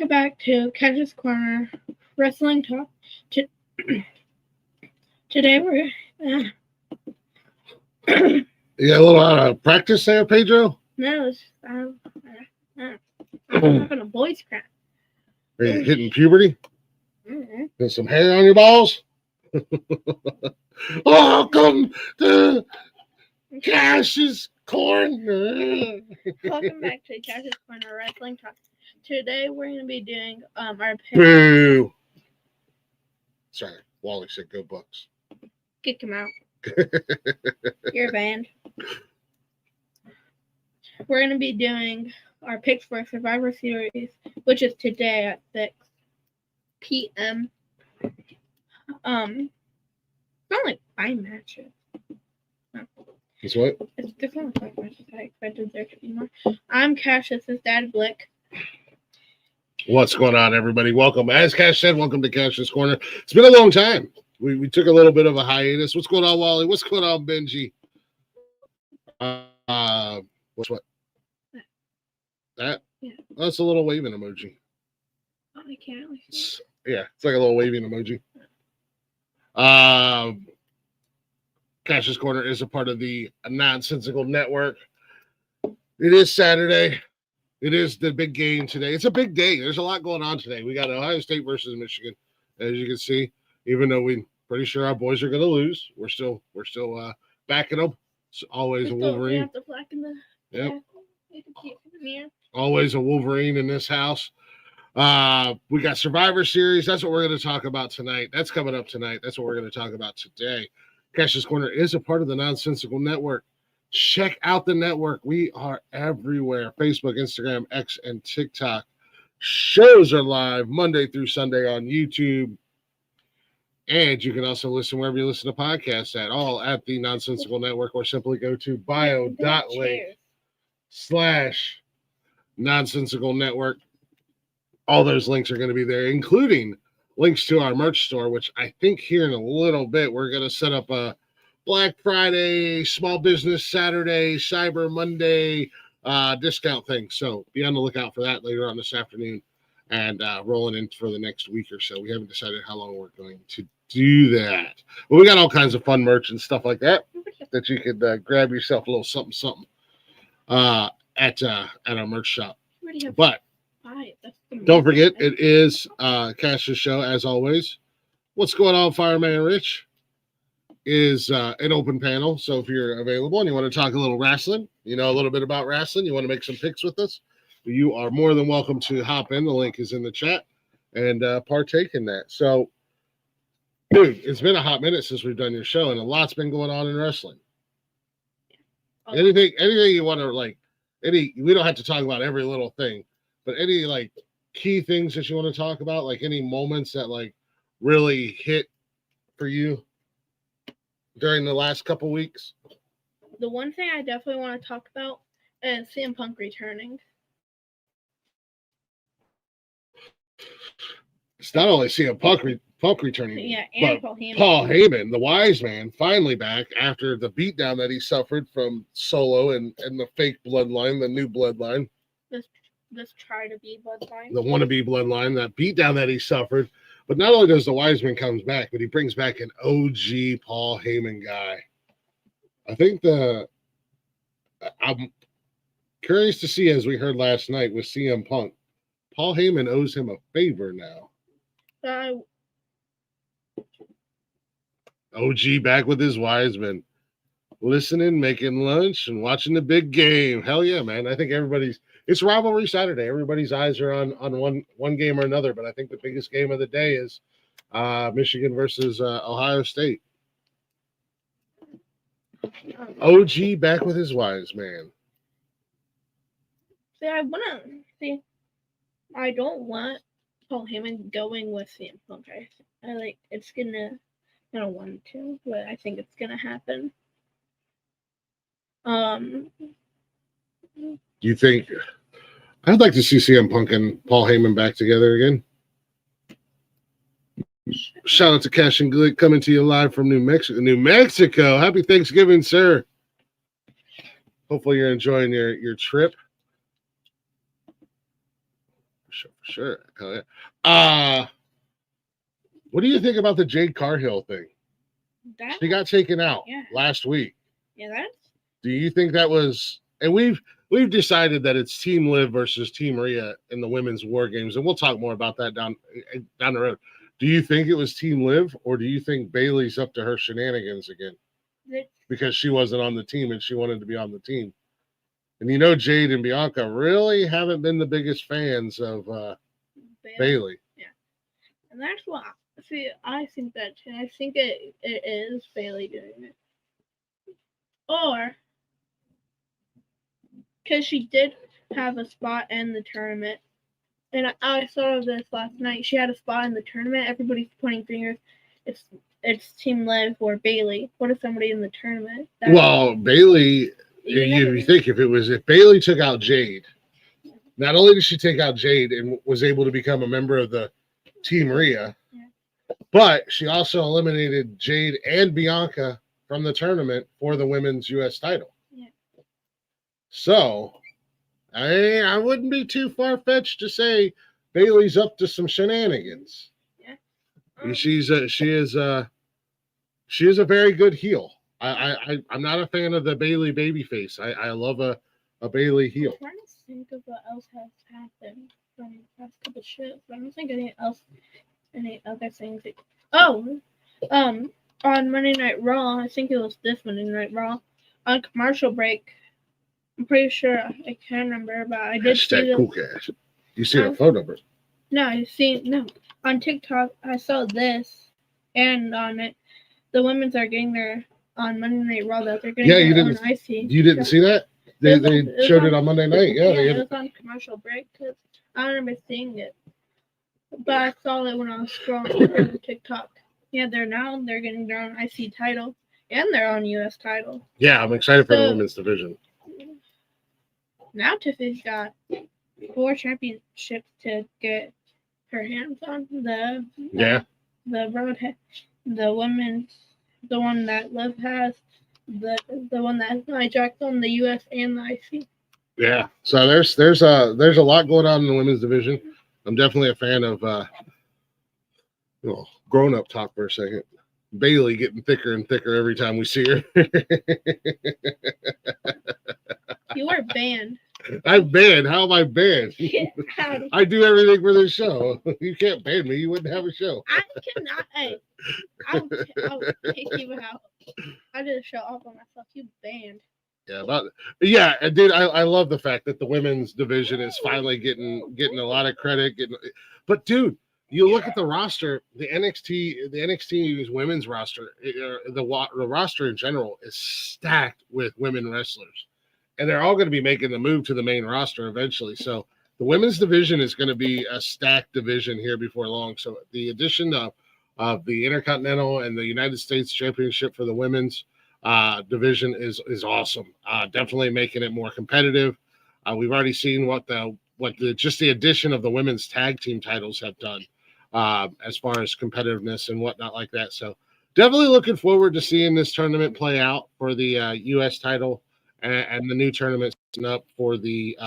Welcome back to Kash's Corner Wrestling Talk. Today we're You got a little practice there, Pedro? no, it's I'm having a voice crack. Are you hitting puberty? Mm-hmm. Got some hair on your balls? Welcome to Kash's Corner. Welcome back to Kash's Corner Wrestling Talk. Today we're going to be doing our pick. Boo. Sorry, Wally said go Bucks. Kick him out. You're banned. We're going to be doing our picks for Survivor Series, which is today at 6 p.m. It's not like 5 matches. No. It's what? There's only 5 matches. I expected there to be more. I'm Kash. This is Dad Blick. What's going on, everybody? Welcome. As Kash said, welcome to Kash's Corner. It's been a long time. We took a little bit of a hiatus. What's going on, Wally? What's going on, Benji? What's what? That? Yeah. Oh, that's a little waving emoji. Oh, I can't really see it. Yeah, it's like a little waving emoji. Kash's Corner is a part of the Nonsensical Network. It is Saturday. It is the big game today. It's a big day. There's a lot going on today. We got Ohio State versus Michigan, as you can see. Even though we're pretty sure our boys are going to lose, we're still backing them. It's always a Wolverine. We have the flag in the yep. You can see it in the mirror. Always a Wolverine in this house. We got Survivor Series. That's what we're going to talk about tonight. That's coming up tonight. That's what we're going to talk about today. Kash's Corner is a part of the Nonsensical Network. Check out the network. We are everywhere. Facebook, Instagram, X, and TikTok. Shows are live Monday through Sunday on YouTube. And you can also listen wherever you listen to podcasts at, all at the Nonsensical Network, or simply go to bio.link/Nonsensical Network. All those links are going to be there, including links to our merch store, which I think here in a little bit, we're going to set up a Black Friday, Small Business Saturday, Cyber Monday discount thing. So be on the lookout for that later on this afternoon and rolling in for the next week or so. We haven't decided how long we're going to do that. But we got all kinds of fun merch and stuff like that you could grab yourself a little something at our merch shop. But don't forget, it is Kash's show, as always. What's going on, Fireman Rich? Is an open panel. So if you're available and you want to talk a little wrestling, you know a little bit about wrestling, you want to make some picks with us, you are more than welcome to hop in. The link is in the chat and partake in that. So, dude, it's been a hot minute since we've done your show, and a lot's been going on in wrestling. Anything you want to we don't have to talk about every little thing, but any key things that you want to talk about, any moments that really hit for you during the last couple weeks? The one thing I definitely want to talk about is CM Punk returning. It's not only CM Punk returning, yeah, and but Paul Heyman, the wise man, finally back after the beatdown that he suffered from Solo and the fake bloodline, the new bloodline. This try to be bloodline. The wannabe bloodline, that beatdown that he suffered. But not only does the wise man comes back, but he brings back an OG Paul Heyman guy. I think I'm curious to see, as we heard last night with CM Punk, Paul Heyman owes him a favor now. OG back with his wise man, listening, making lunch, and watching the big game. Hell yeah, man. I think it's rivalry Saturday. Everybody's eyes are on one game or another, but I think the biggest game of the day is Michigan versus Ohio State. OG back with his wise man. I don't want Paul Heyman going with CM Punk. It's gonna. I don't want to, but I think it's gonna happen. You think? I'd like to see CM Punk and Paul Heyman back together again. Shout out to Kash and Glick coming to you live from New Mexico. Happy Thanksgiving, sir. Hopefully you're enjoying your trip. For sure. Hell yeah. What do you think about the Jade Cargill thing? She got taken out last week. Yeah, that's. Do you think that was? And we've decided that it's Team Liv versus Team Rhea in the women's War Games, and we'll talk more about that down the road. Do you think it was Team Liv, or do you think Bayley's up to her shenanigans again because she wasn't on the team and she wanted to be on the team? And you know, Jade and Bianca really haven't been the biggest fans of Bayley. Yeah, and that's what. See, I think that too. I think it is Bayley doing it. Or, because she did have a spot in the tournament. And I thought of this last night. She had a spot in the tournament. Everybody's pointing fingers. It's Team Liv or Bayley. What if somebody in the tournament? Well, Bayley, you think if Bayley took out Jade, not only did she take out Jade and was able to become a member of the Team Rhea, but she also eliminated Jade and Bianca from the tournament for the women's U.S. title. Yeah. So, I wouldn't be too far-fetched to say Bayley's up to some shenanigans. Yeah. She is a very good heel. I'm not a fan of the Bayley babyface. I love a Bayley heel. I'm trying to think of what else has happened from the past couple shows. I don't think any other things. On Monday Night Raw, I think it was this Monday Night Raw, on commercial break. I'm pretty sure I can't remember, but I did see cool Cash. You see a phone number? No, on TikTok. I saw this, and on it, the women's are getting their on Monday Night Raw that they're getting their own IC. You didn't see that? They showed it on Monday night. Yeah, it was on commercial break because I don't remember seeing it, but I saw it when I was scrolling through TikTok. Yeah, they're getting their own IC title and their own US title. Yeah, I'm excited for the women's division. Now Tiffany's got 4 championships to get her hands on. The women's, the one that Liv has, the one that hijacked on the US and the IC. Yeah, so there's a lot going on in the women's division. I'm definitely a fan of grown up talk for a second. Bayley getting thicker and thicker every time we see her. You are banned. I'm banned. How am I banned? I do everything for this show. You can't ban me. You wouldn't have a show. I cannot. Hey, I'll kick you out. I did a show all by myself. You banned. Yeah, and dude, I love the fact that the women's division is finally getting a lot of credit. But dude, you look at the roster, the NXT women's roster, the roster in general is stacked with women wrestlers, and they're all going to be making the move to the main roster eventually. So the women's division is going to be a stacked division here before long. So the addition of the Intercontinental and the United States Championship for the women's division is awesome. Definitely making it more competitive. We've already seen what just the addition of the women's tag team titles have done. As far as competitiveness and whatnot like that. So definitely looking forward to seeing this tournament play out for the U.S. title and the new tournament up for the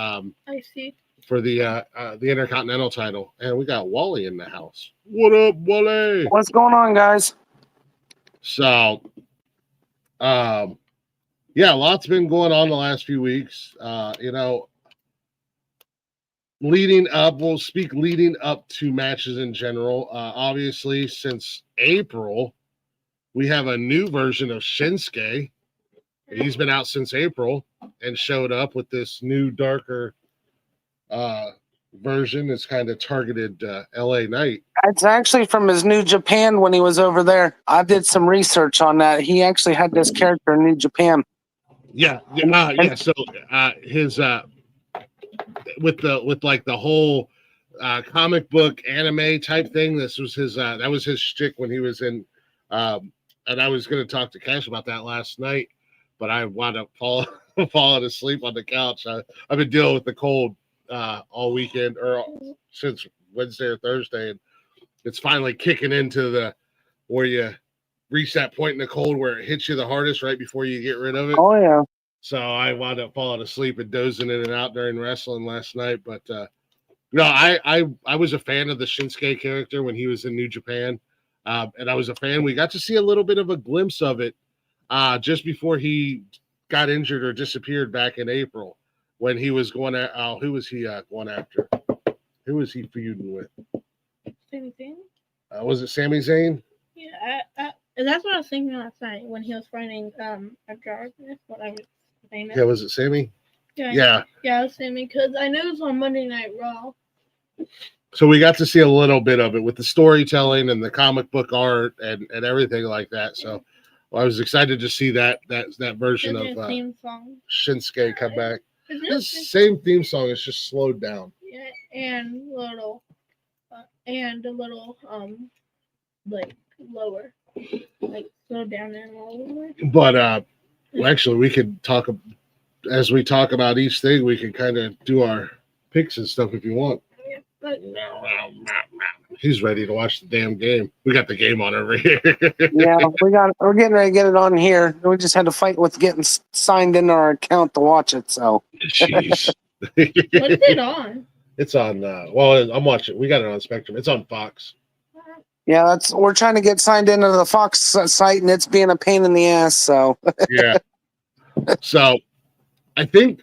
for the Intercontinental title. And we got Wally in the house. What up, Wally? What's going on, guys? So, lots been going on the last few weeks. Leading up to matches in general. Obviously, since April, we have a new version of Shinsuke. He's been out since April and showed up with this new, darker version. It's kind of targeted LA Knight. It's actually from his New Japan when he was over there. I did some research on that. He actually had this character in New Japan. Yeah. So his with the whole comic book anime type thing. This was his that was his shtick when he was in and I was going to talk to Kash about that last night, but I wound up falling asleep on the couch. I've been dealing with the cold all weekend or since Wednesday or Thursday, and it's finally kicking into where you reach that point in the cold where it hits you the hardest right before you get rid of it. Oh yeah. So I wound up falling asleep and dozing in and out during wrestling last night. But No, I was a fan of the Shinsuke character when he was in New Japan, and I was a fan. We got to see a little bit of a glimpse of it just before he got injured or disappeared back in April when he was going at. Who was he going after? Who was he feuding with? Same thing. Was it Sami Zayn? Yeah, that's what I was thinking last night when he was fighting a guard. Whatever his name is. Yeah, was it Sami? Yeah, it was Sami because I know it was on Monday Night Raw. So we got to see a little bit of it with the storytelling and the comic book art and everything like that. So I was excited to see that version of theme song. Shinsuke come back. The same theme song, it's just slowed down. Yeah, and a little like lower, like slow down and lower. But well, actually, we could talk as we talk about each thing. We can kind of do our picks and stuff if you want. Yeah, but He's ready to watch the damn game. We got the game on over here. Yeah, we're getting ready to get it on here. We just had to fight with getting signed into our account to watch it. So, Jeez. What's it on? It's on. Well, I'm watching. We got it on Spectrum. It's on Fox. yeah, we're trying to get signed into the Fox site, and it's being a pain in the ass. So, Yeah. So, I think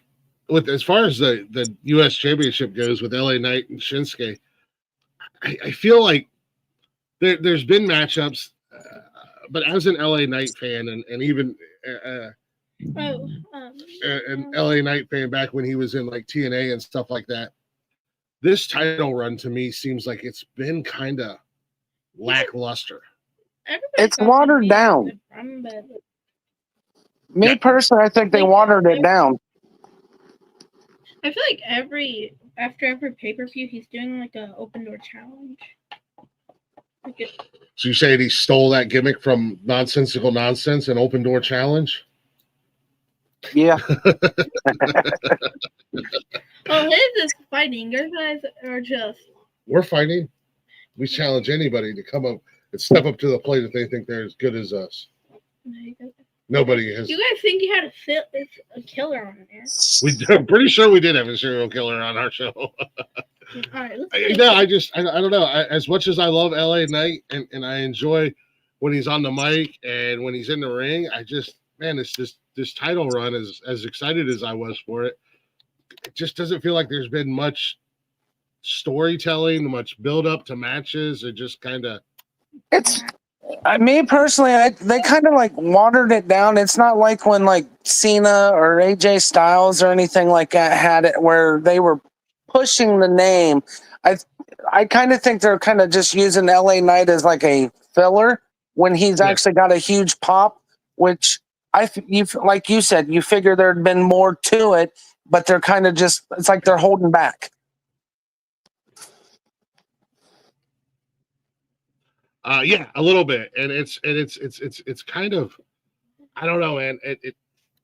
as far as the U.S. Championship goes with LA Knight and Shinsuke, I feel like there's been matchups, but as an LA Knight fan and even an LA Knight fan back when he was in like TNA and stuff like that, this title run to me seems like it's been kind of lackluster. it's watered down. Me personally, I think they watered it down. I feel like after every pay-per-view, he's doing like a open door challenge. So you saying he stole that gimmick from Nonsensical Nonsense and Open Door Challenge? Yeah. Oh, his is fighting. Your guys are just. We're fighting. We challenge anybody to come up and step up to the plate if they think they're as good as us. Nobody has. You guys think you had a killer on there? I'm pretty sure we did have a serial killer on our show. All right, I don't know. As much as I love LA Knight and I enjoy when he's on the mic and when he's in the ring, it's this title run is as excited as I was for it. It just doesn't feel like there's been much storytelling, much build up to matches. It just kind of. It's me personally. They kind of like watered it down. It's not like when like Cena or AJ Styles or anything like that had it where they were pushing the name. I kind of think they're kind of just using LA Knight as like a filler when he's actually got a huge pop, which like you said, you figure there'd been more to it, but they're kind of just, it's like they're holding back. Yeah, a little bit. And it's kind of, I don't know, man.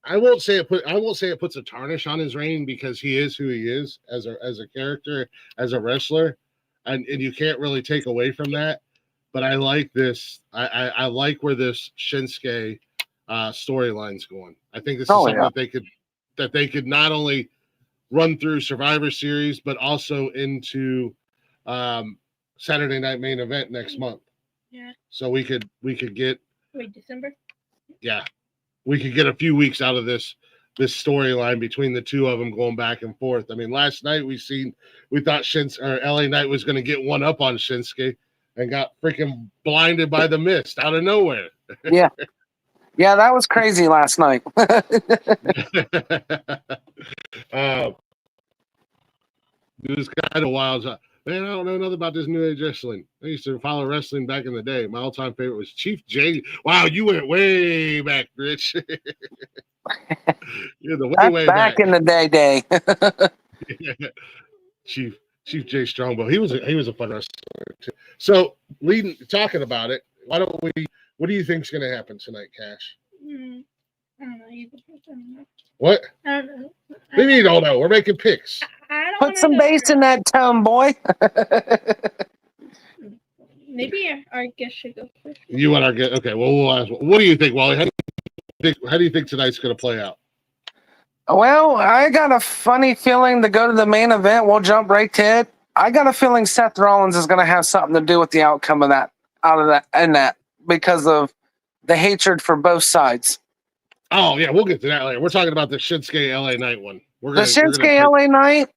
I won't say it puts a tarnish on his reign because he is who he is as a character, as a wrestler, and you can't really take away from that. But I like this. I like where this Shinsuke storyline's going. I think this is something that they could not only run through Survivor Series, but also into Saturday Night Main Event next month. Yeah. So we could get. Wait, December? Yeah. We could get a few weeks out of this storyline between the two of them going back and forth. I mean, last night we thought LA Knight was going to get one up on Shinsuke and got freaking blinded by the mist out of nowhere. Yeah. Yeah, that was crazy last night. It was kind of wild. Man, I don't know nothing about this new age wrestling. I used to follow wrestling back in the day. My all-time favorite was Chief J. Wow, you went way back, Rich. You're the way back in the day. Chief J. Strongbow. He was a fun wrestler too. So, talking about it, what do you think's going to happen tonight, Cash? I don't know. What? I don't know. Maybe you don't know. We're making picks. Put some bass in that tone, boy. Maybe our guest should go first. You want our guest? Okay. Well, we'll ask. What do you think, Wally? How do you think tonight's going to play out? Well, I got a funny feeling to go to the main event. We'll jump right to it. I got a feeling Seth Rollins is going to have something to do with the outcome of that, because of the hatred for both sides. Oh yeah, we'll get to that later. We're talking about the Shinsuke LA Knight one. The Shinsuke LA Knight,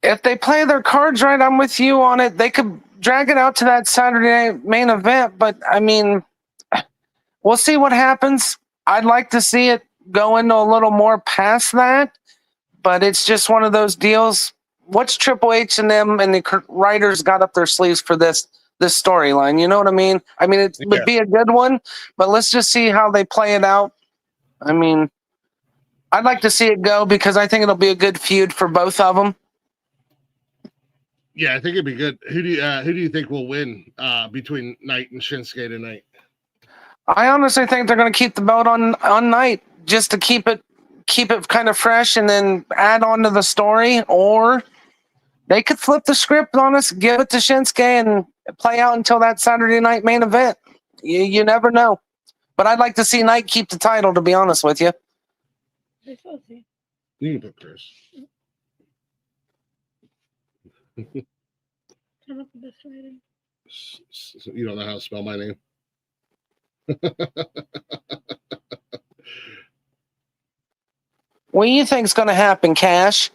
if they play their cards right, I'm with you on it. They could drag it out to that Saturday night main event, but I mean, we'll see what happens. I'd like to see it go into a little more past that, but it's just one of those deals. What's Triple H and them and the writers got up their sleeves for this storyline? You know what I mean? I mean, it would be a good one, but let's just see how they play it out. I mean, I'd like to see it go because I think it'll be a good feud for both of them. Yeah, I think it'd be good. Who do you think will win between Knight and Shinsuke tonight? I honestly think they're going to keep the belt on Knight just to keep it kind of fresh and then add on to the story, or they could flip the script on us, give it to Shinsuke, and play out until that Saturday night main event. You never know. But I'd like to see Knight keep the title, to be honest with you. You can put Chris. You don't know how to spell my name. What do you think's going to happen, Kash?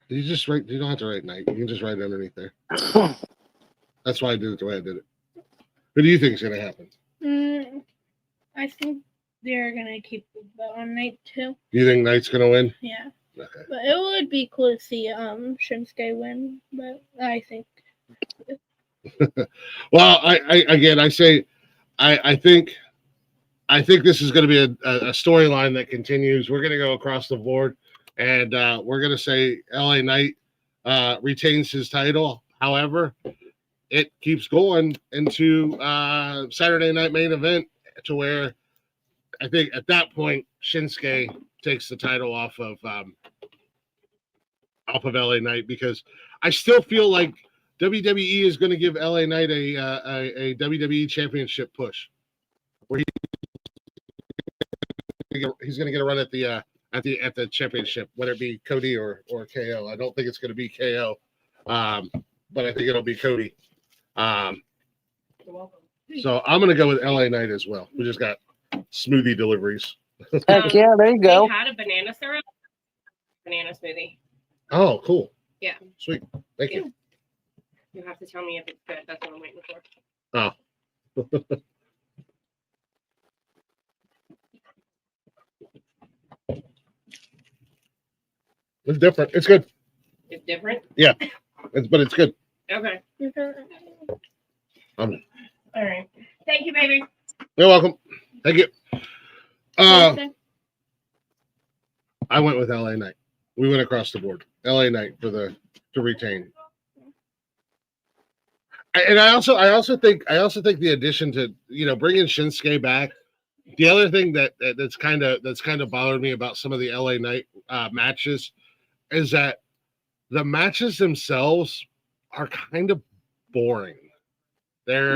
You just write. You don't have to write Knight. You can just write it underneath there. That's why I did it the way I did it. What do you think is going to happen? I think they're going to keep the belt on Knight too. You think Knight's going to win? Yeah. Okay. But it would be cool to see Shinsuke win. But I think. Well, I think this is going to be a storyline that continues. We're going to go across the board, and we're going to say LA Knight retains his title. However, it keeps going into Saturday night main event to where I think at that point Shinsuke takes the title off of LA Knight, because I still feel like WWE is going to give LA Knight a WWE championship push, where he's going to get a run at the championship, whether it be Cody or KO. I don't think it's going to be KO, but I think it'll be Cody. So I'm going to go with LA Knight as well. We just got smoothie deliveries. Heck yeah, there you go. They had a banana syrup, banana smoothie. Oh, cool. Yeah. Sweet. Thank you. You have to tell me if it's good. That's what I'm waiting for. Oh. It's different. It's good. It's different? Yeah. But it's good. Okay. All right. Thank you, baby. You're welcome. Thank you. I went with LA Knight. We went across the board. LA Knight to retain. And I also think the addition to bringing Shinsuke back. The other thing that's kind of bothered me about some of the LA Knight matches is that the matches themselves are kind of boring. They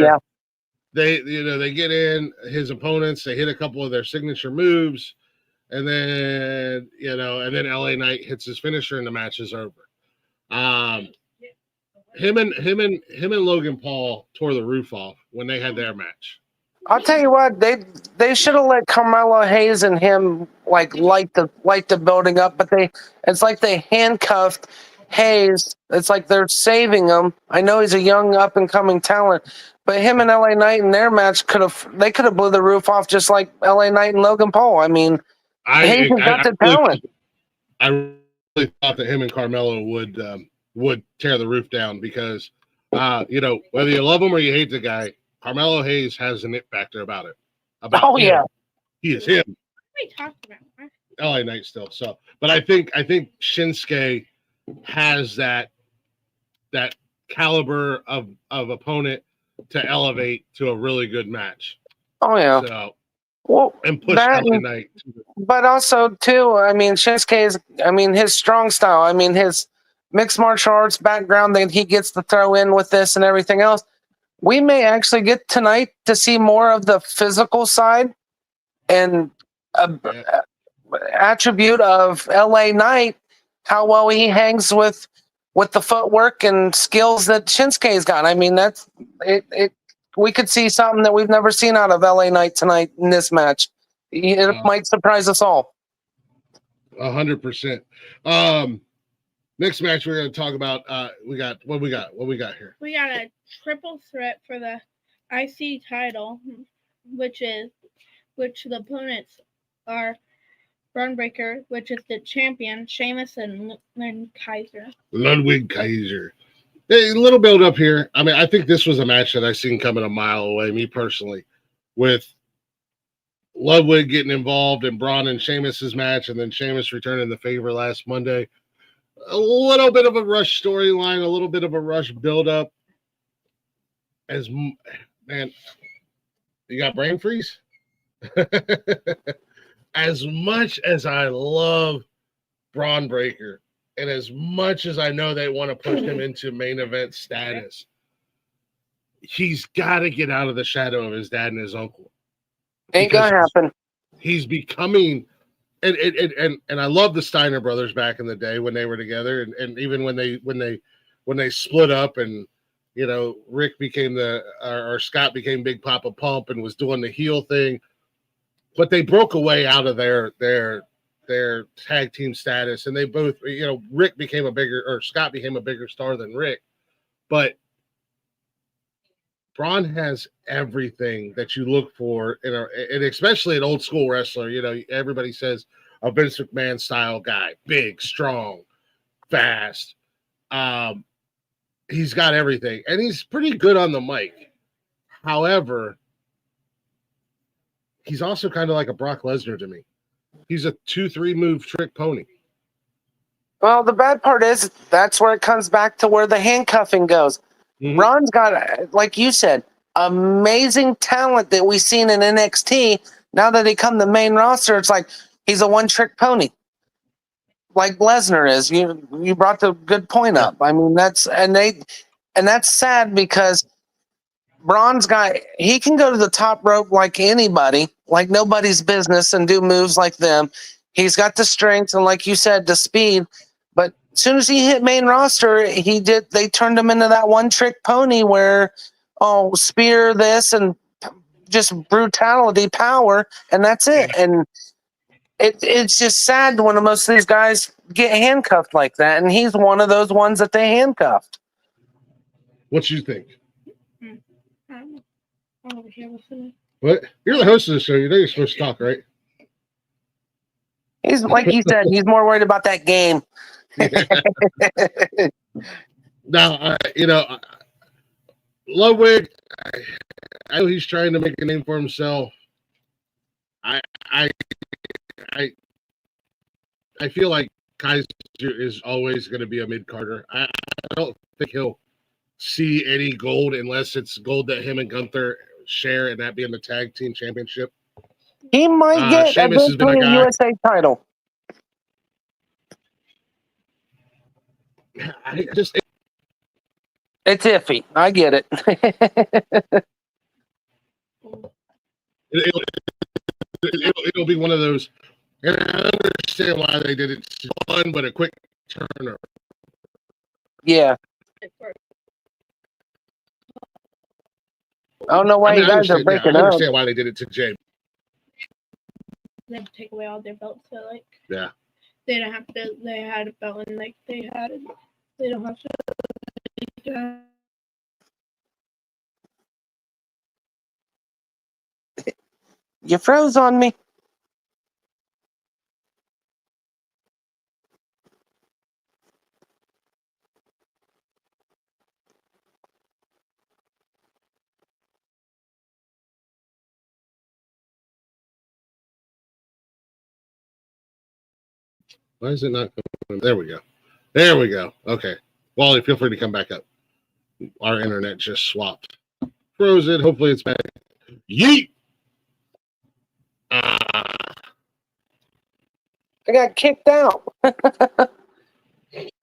get in his opponents, they hit a couple of their signature moves, and then LA Knight hits his finisher and the match is over. Him and Logan Paul tore the roof off when they had their match. I'll tell you what, they should have let Carmelo Hayes and him light the building up, but it's like they handcuffed Hayes. It's like they're saving him. I know he's a young up and coming talent, but him and LA Knight in their match could have blew the roof off just like LA Knight and Logan Paul. I mean, Hayes has got the talent. I really thought that him and Carmelo would tear the roof down because whether you love him or you hate the guy, Carmelo Hayes has an it factor about it. Yeah, he is him. What are you talking about? LA Knight still. So, but I think Shinsuke has that caliber of opponent to elevate to a really good match. Oh yeah. So, well, and push LA Knight. But also too, I mean, Shinsuke's, his strong style, his mixed martial arts background that he gets to throw in with this and everything else. We may actually get tonight to see more of the physical side and attribute of LA Knight, how well he hangs with with the footwork and skills that Shinsuke's got. I mean, that's it. We could see something that we've never seen out of LA Knight tonight in this match. It might surprise us all. 100%. Next match we're going to talk about. We got what we got here. We got a triple threat for the IC title, which the opponents are Braun Breaker, which is the champion, Sheamus, and Ludwig Kaiser. Hey, a little build up here. I mean, I think this was a match that I seen coming a mile away, me personally, with Ludwig getting involved in Braun and Sheamus's match, and then Sheamus returning the favor last Monday. A little bit of a rush storyline, a little bit of a rush build up. Man, you got brain freeze? As much as I love Braun Breaker, and as much as I know they want to push him into main event status, he's got to get out of the shadow of his dad and his uncle. Ain't gonna happen. He's becoming, and I love the Steiner brothers back in the day when they were together, and even when they split up, and you know, Rick became or Scott became Big Papa Pump and was doing the heel thing, but they broke away out of their tag team status, and they both, you know, Scott became a bigger star than Rick, but Braun has everything that you look for and especially an old school wrestler. You know, everybody says a Vince McMahon style guy, big, strong, fast. He's got everything, and he's pretty good on the mic. However, he's also kind of like a Brock Lesnar to me. He's a 2-3 move trick pony. Well, the bad part is that's where it comes back to where the handcuffing goes. Mm-hmm. Braun's got, like you said, amazing talent that we've seen in NXT. Now that he come the main roster, it's like he's a one-trick pony, like Lesnar is. You brought the good point up. I mean, that's sad because Braun's he can go to the top rope like anybody, like nobody's business, and do moves like them. He's got the strength and, like you said, the speed. But as soon as he hit main roster, they turned him into that one-trick pony where, spear this and just brutality, power, and that's it. And it's just sad when most of these guys get handcuffed like that, and he's one of those ones that they handcuffed. What you think? I'm over here listening. What? You're the host of the show. You know you're supposed to talk, right? He's, like he said, he's more worried about that game. Now, Ludwig, I know he's trying to make a name for himself. I feel like Kaiser is always going to be a mid-carder. I don't think he'll see any gold unless it's gold that him and Gunther share, and that being the tag team championship. He might get eventually a USA title. It's iffy. I get it. It'll be one of those, and I understand why they did it. It's fun, but a quick turner. Yeah. I don't know why you guys are breaking up. I understand why they did it to Jay. They have to take away all their belts, so yeah, they don't have to. They had a belt, and they had it. They don't have to. You froze on me. Why is it not coming? There we go. There we go. Okay. Wally, feel free to come back up. Our internet just swapped. Froze it. Hopefully it's back. Yeet! I got kicked out.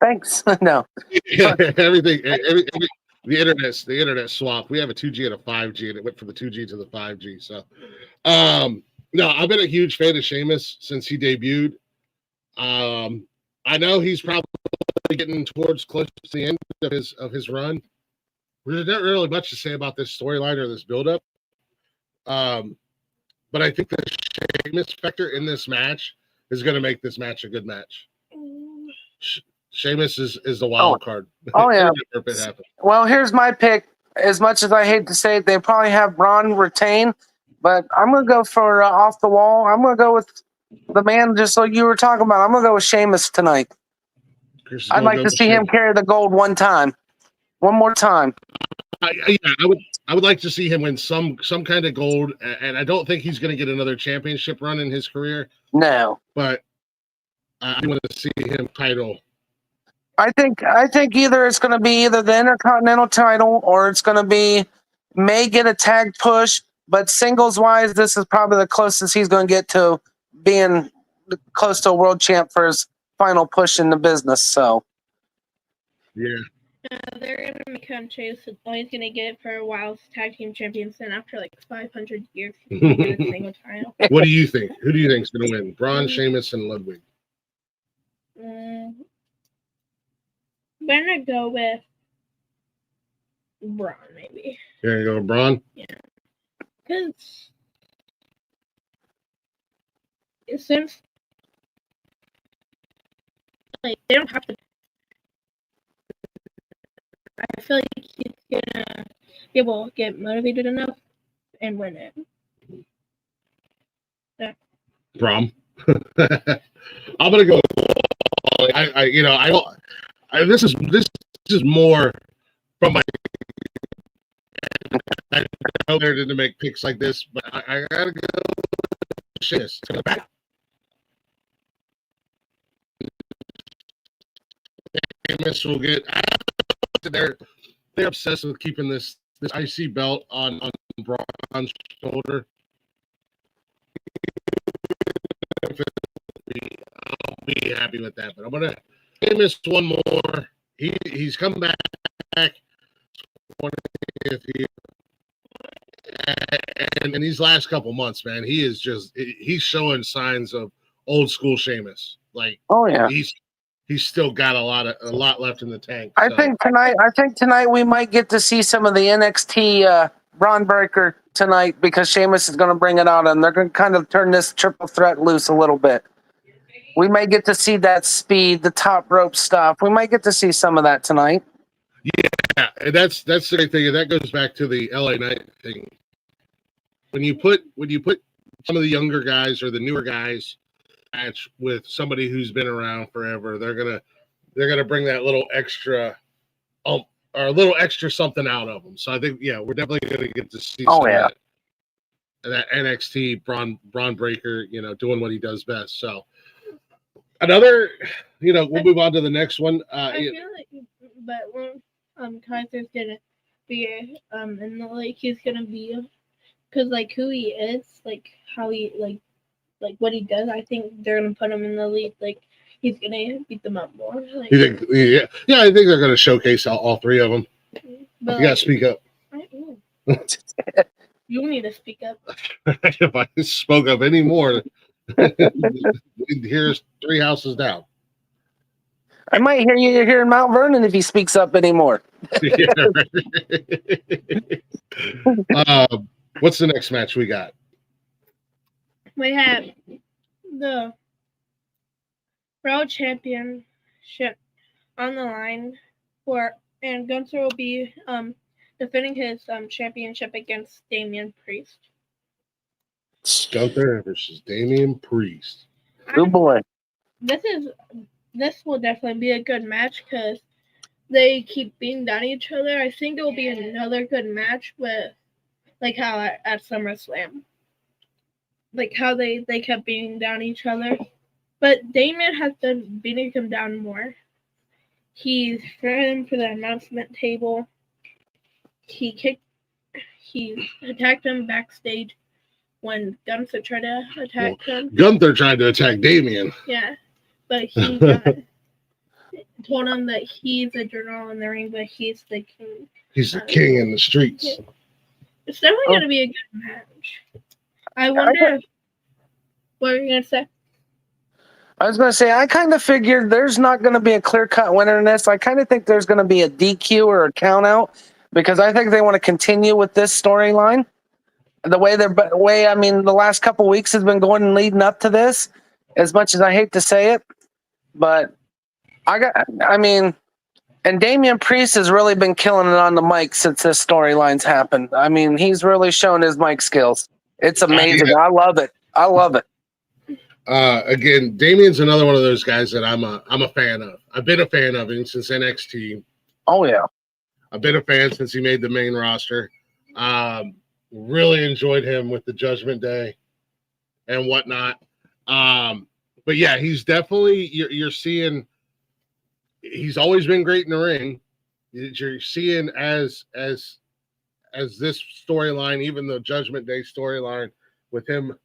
Thanks. No. Yeah, everything. The internet swapped. We have a 2G and a 5G, and it went from the 2G to the 5G. So, no, I've been a huge fan of Sheamus since he debuted. I know he's probably getting towards close to the end of his run. There's not really much to say about this storyline or this buildup. But I think the Sheamus factor in this match is going to make this match a good match. Sheamus is the wild card. Oh, yeah. If it happens. Well, here's my pick. As much as I hate to say it, they probably have Braun retain, but I'm going to go for off the wall. I'm going to go with the man, just like you were talking about. I'm going to go with Sheamus tonight. I'd like to see him carry the gold one more time. I would like to see him win some kind of gold, and I don't think he's going to get another championship run in his career. No, but I want to see him title. I think either it's going to be either the Intercontinental title or it's going to be may get a tag push, but singles wise, this is probably the closest he's going to get to being close to a world champ for his final push in the business. So, yeah. They're going to make him chase. He's going to get it for a while as tag team champions, and after like 500 years, he's going to get a single title. What do you think? Who do you think is going to win? Braun, Sheamus, and Ludwig? I'm going to go with Braun, maybe. There you go, Braun? Yeah. Because since like they don't have to, I feel like he's gonna be able to get motivated enough and win it. Yeah. Braun. I'm gonna go. This is more from my. I know there didn't make picks like this, but I gotta go. Sheamus. Sheamus will get. They're obsessed with keeping this IC belt on Braun's shoulder. I'll be happy with that, but I'm gonna Sheamus one more. He's come back 20th year. And in these last couple months, man, he's showing signs of old school Sheamus. Like, oh yeah, he's still got a lot left in the tank. I think tonight we might get to see some of the NXT Braun Breaker tonight because Sheamus is going to bring it out and they're going to kind of turn this triple threat loose a little bit. We might get to see that speed, the top rope stuff. We might get to see some of that tonight. Yeah, and that's the thing, and that goes back to the LA Knight thing. When you put some of the younger guys or the newer guys match with somebody who's been around forever, they're gonna bring that little extra or a little extra something out of them. So I think we're definitely gonna get to see some of that NXT Braun Breaker, doing what he does best. So another, we'll move on to the next one. I feel like, but when Kaiser's gonna be in the league, he's gonna be because like who he is, like how he like what he does. I think they're gonna put him in the league. Like he's gonna beat them up more. Like, you think? Yeah, I think they're gonna showcase all three of them. But you gotta speak up. You need to speak up. If I spoke up anymore, here's 3 houses down. I might hear you here in Mount Vernon if he speaks up anymore. What's the next match we got? We have the World Championship on the line and Gunther will be defending his championship against Damian Priest. Gunther versus Damian Priest. Oh boy. This will definitely be a good match because they keep beating down each other. I think it will be another good match with like how at SummerSlam. Like how they kept beating down each other. But Damian has been beating him down more. He's thrown for the announcement table. He attacked him backstage when Gunther tried to attack him. Gunther tried to attack Damian. Yeah. But he told him that he's a general in the ring, but he's the king. He's the king in the streets. Yeah. It's definitely going to be a good match. I wonder what are you going to say? I was going to say, I kind of figured there's not going to be a clear-cut winner in this. I kind of think there's going to be a DQ or a count-out because I think they want to continue with this storyline. The way I mean, the last couple weeks has been going and leading up to this, as much as I hate to say it. But and Damian Priest has really been killing it on the mic since this storyline's happened. I mean, he's really shown his mic skills. It's amazing. I love it. I love it. Again, Damian's another one of those guys that I'm a fan of. I've been a fan of him since NXT. Oh yeah, I've been a fan since he made the main roster. Really enjoyed him with the Judgment Day and whatnot. But yeah, he's definitely you're seeing. He's always been great in the ring. You're seeing as this storyline, even the Judgment Day storyline with him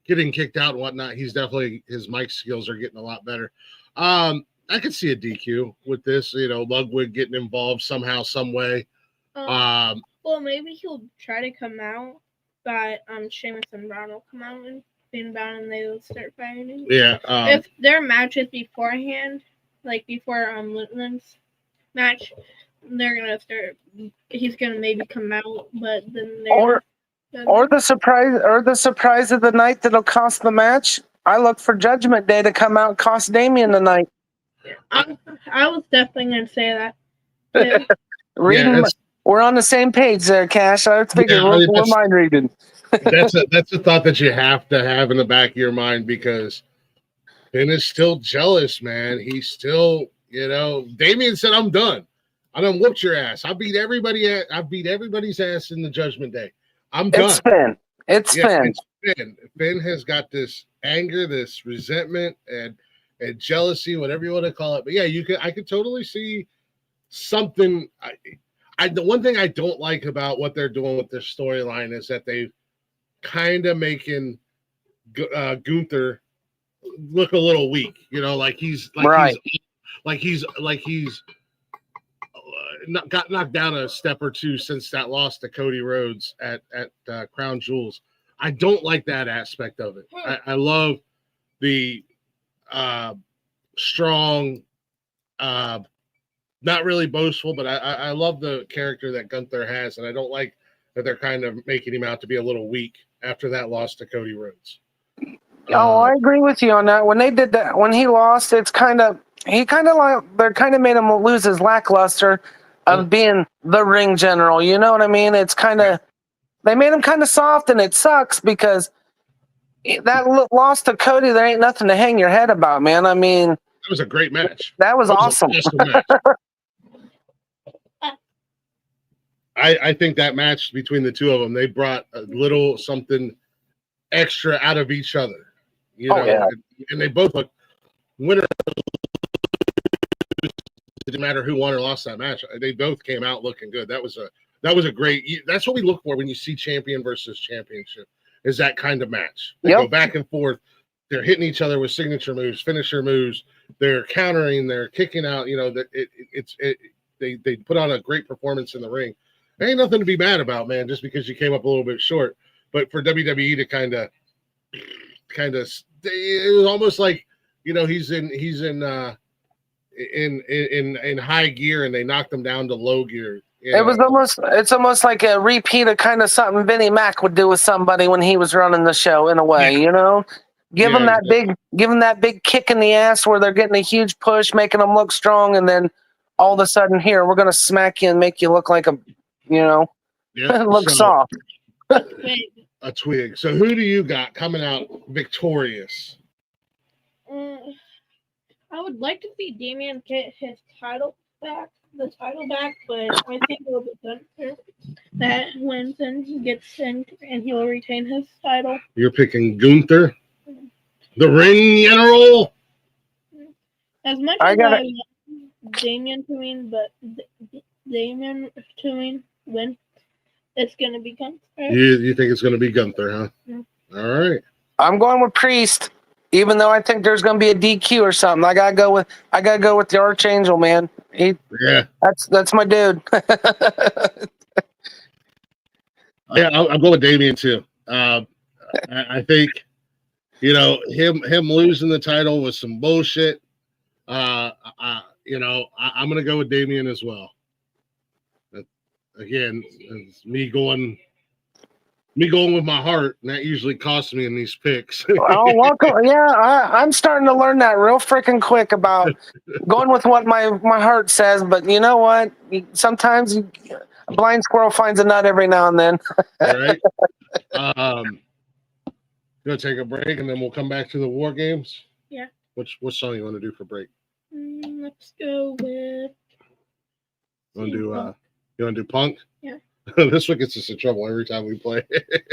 getting kicked out and whatnot, he's definitely his mic skills are getting a lot better. I could see a DQ with this, Ludwig getting involved somehow, some way. Well, maybe he'll try to come out, but Sheamus and Braun will come out and Finn Balor and they will start fighting. Yeah. If their matches beforehand, like before Luton's match, they're gonna start. He's gonna maybe come out, but then or the surprise of the night that'll cost the match. I look for Judgment Day to come out and cost Damian the night. I was definitely gonna say that. Yeah. We're on the same page there, Cash. I figured we're mind reading. that's a thought that you have to have in the back of your mind because Finn is still jealous, man. He's still, Damian said, "I'm done. I done whooped your ass. I beat everybody's ass in the Judgment Day. I'm done." It's Finn. Finn has got this anger, this resentment, and jealousy, whatever you want to call it. But yeah, I could totally see something. The one thing I don't like about what they're doing with this storyline is that they've kind of making Gunther look a little weak, he's got knocked down a step or two since that loss to Cody Rhodes at Crown Jewels. I don't like that aspect of it. I love the strong, not really boastful, but I love the character that Gunther has, and I don't like that they're kind of making him out to be a little weak after that loss to Cody Rhodes. I agree with you on that. When they did that, when he lost, they're kind of made him lose his lackluster of being the ring general. You know what I mean? It's kind of, they made him kind of soft, and it sucks because that loss to Cody, there ain't nothing to hang your head about, man. I mean, that was a great match. That was awesome. I think that match between the two of them, they brought a little something extra out of each other, and they both look winners. It didn't matter who won or lost that match. They both came out looking good. That was a great. That's what we look for when you see champion versus championship. Is that kind of match? They go back and forth. They're hitting each other with signature moves, finisher moves. They're countering. They're kicking out. They put on a great performance in the ring. There ain't nothing to be mad about, man, just because you came up a little bit short. But for WWE to kind of, it was almost like, he's in high gear and they knocked him down to low gear. It's almost like a repeat of kind of something Vinnie Mac would do with somebody when he was running the show in a way, Give them that big kick in the ass where they're getting a huge push, making them look strong, and then all of a sudden, here we're gonna smack you and make you look like look soft. A twig. So who do you got coming out victorious? I would like to see Damian get his title back, but I think it'll be Gunther that wins and gets in, and he will retain his title. You're picking Gunther? The ring general? As much as I want Damian to win, but Damian to win, it's going to be Gunther. You think it's going to be Gunther, huh? Yeah. All right. I'm going with Priest, even though I think there's going to be a DQ or something. I gotta go with the Archangel, man. That's my dude. Yeah, I'm going with Damian too. I think You know, him losing the title was some bullshit. I'm gonna go with Damian as well. Again, it's me going with my heart, and that usually costs me in these picks. Oh, welcome. Yeah, I'm starting to learn that real freaking quick about going with what my heart says. But you know what? Sometimes a blind squirrel finds a nut every now and then. Right? Gonna take a break, and then we'll come back to the war games. Yeah. What song you want to do for break? Let's go with. You want to do Punk? Yeah. This one gets us in trouble every time we play.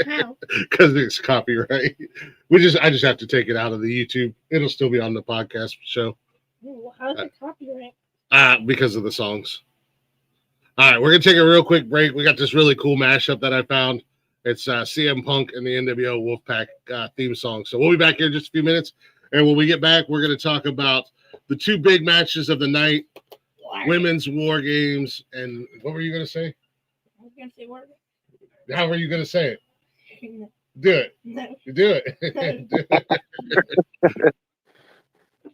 How? Because it's copyright. I just have to take it out of the YouTube. It'll still be on the podcast show. Ooh, how's it copyright? Because of the songs. All right, we're gonna take a real quick break. We got this really cool mashup that I found. It's CM Punk and the NWO Wolfpack theme song. So we'll be back here in just a few minutes. And when we get back, we're going to talk about the two big matches of the night, women's war games. And what were you going to say? I was going to say what? How are you going to say it? No. Do it. No. Do it.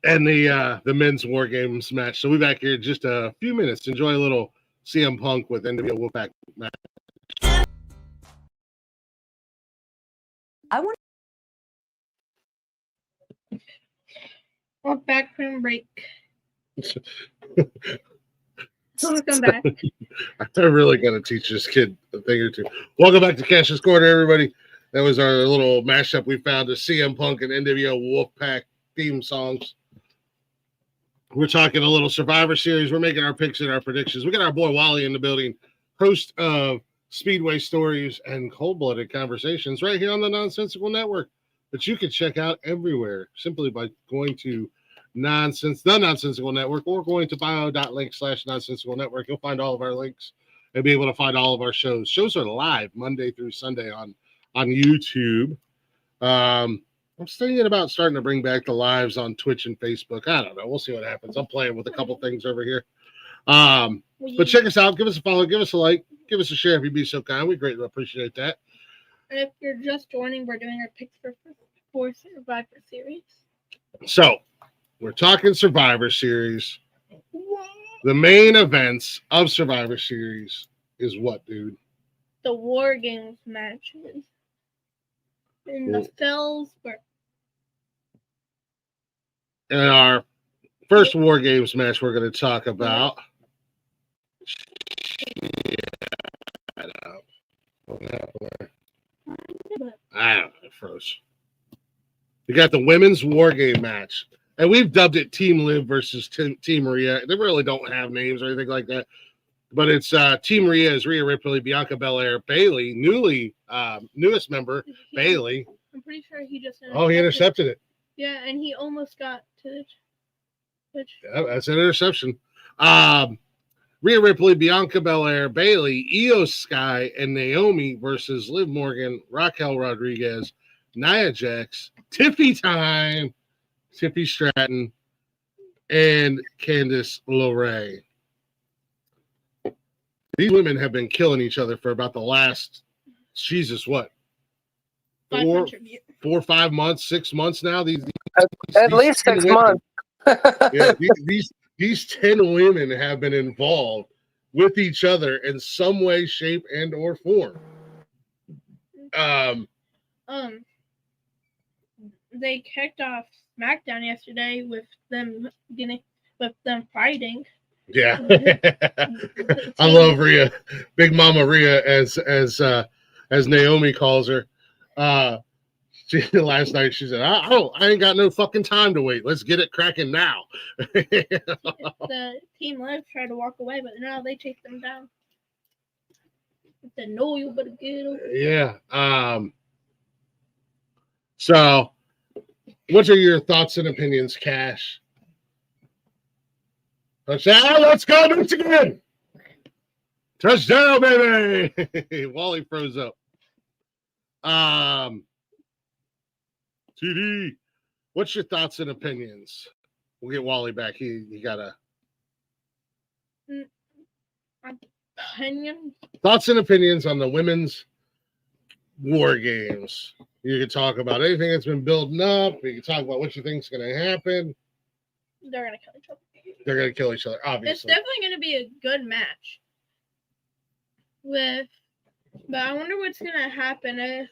And the men's war games match. So we'll be back here in just a few minutes. Enjoy a little CM Punk with NWO Wolfpack match. Well, back from break. Welcome back. I'm really going to teach this kid a thing or two. Welcome back to Cash's Corner, everybody. That was our little mashup we found of CM Punk and NWO Wolfpack theme songs. We're talking a little Survivor Series. We're making our picks and our predictions. We got our boy Wally in the building, host of Speedway Stories and Cold-Blooded Conversations right here on the Nonsensical Network that you can check out everywhere simply by going to the Nonsensical Network or going to bio.link/Nonsensical Network. You'll find all of our links and be able to find all of our shows. Shows are live Monday through Sunday on YouTube. I'm thinking about starting to bring back the lives on Twitch and Facebook. I don't know. We'll see what happens. I'm playing with a couple things over here. But check us out. Give us a follow. Give us a like. Give us a share if you'd be so kind. We greatly appreciate that. And if you're just joining, we're doing our picks for Survivor Series. So, we're talking Survivor Series. The main events of Survivor Series is what, dude? The War Games matches. In the Fellsburg. In our first War Games match, we're going to talk about. I don't know, it froze. You got the women's war game match, and we've dubbed it Team Liv versus Team Maria. They really don't have names or anything like that, but it's Team Maria is Rhea Ripley, Bianca Belair, Bayley, newest member Bayley. I'm pretty sure he just he intercepted it. Yeah, and he almost got to the. Yeah, that's an interception. Rhea Ripley, Bianca Belair, Bayley, Io Sky, and Naomi versus Liv Morgan, Raquel Rodriguez, Nia Jax, Tiffy Stratton, and Candice LeRae. These women have been killing each other for about the last, Jesus, what? 4 or 5 months, 6 months now? At least 6 months. Yeah, these 10 women have been involved with each other in some way, shape, and or form. They kicked off SmackDown yesterday with them fighting. Yeah. I love Rhea. Big Mama Rhea as Naomi calls her. Last night she said, I ain't got no fucking time to wait. Let's get it cracking now. The Team Liv tried to walk away, but now they chased them down. They said, no, you better get over. Yeah. So what are your thoughts and opinions, Cash? Touchdown, let's go, Michigan! Touchdown, baby! Wally froze up. TD, what's your thoughts and opinions? We'll get Wally back. He got a opinion. Thoughts and opinions on the women's war games. You can talk about anything that's been building up. You can talk about what you think is going to happen. They're gonna kill each other. They're going to kill each other, It's obviously. definitely gonna be a good match. But I wonder what's gonna happen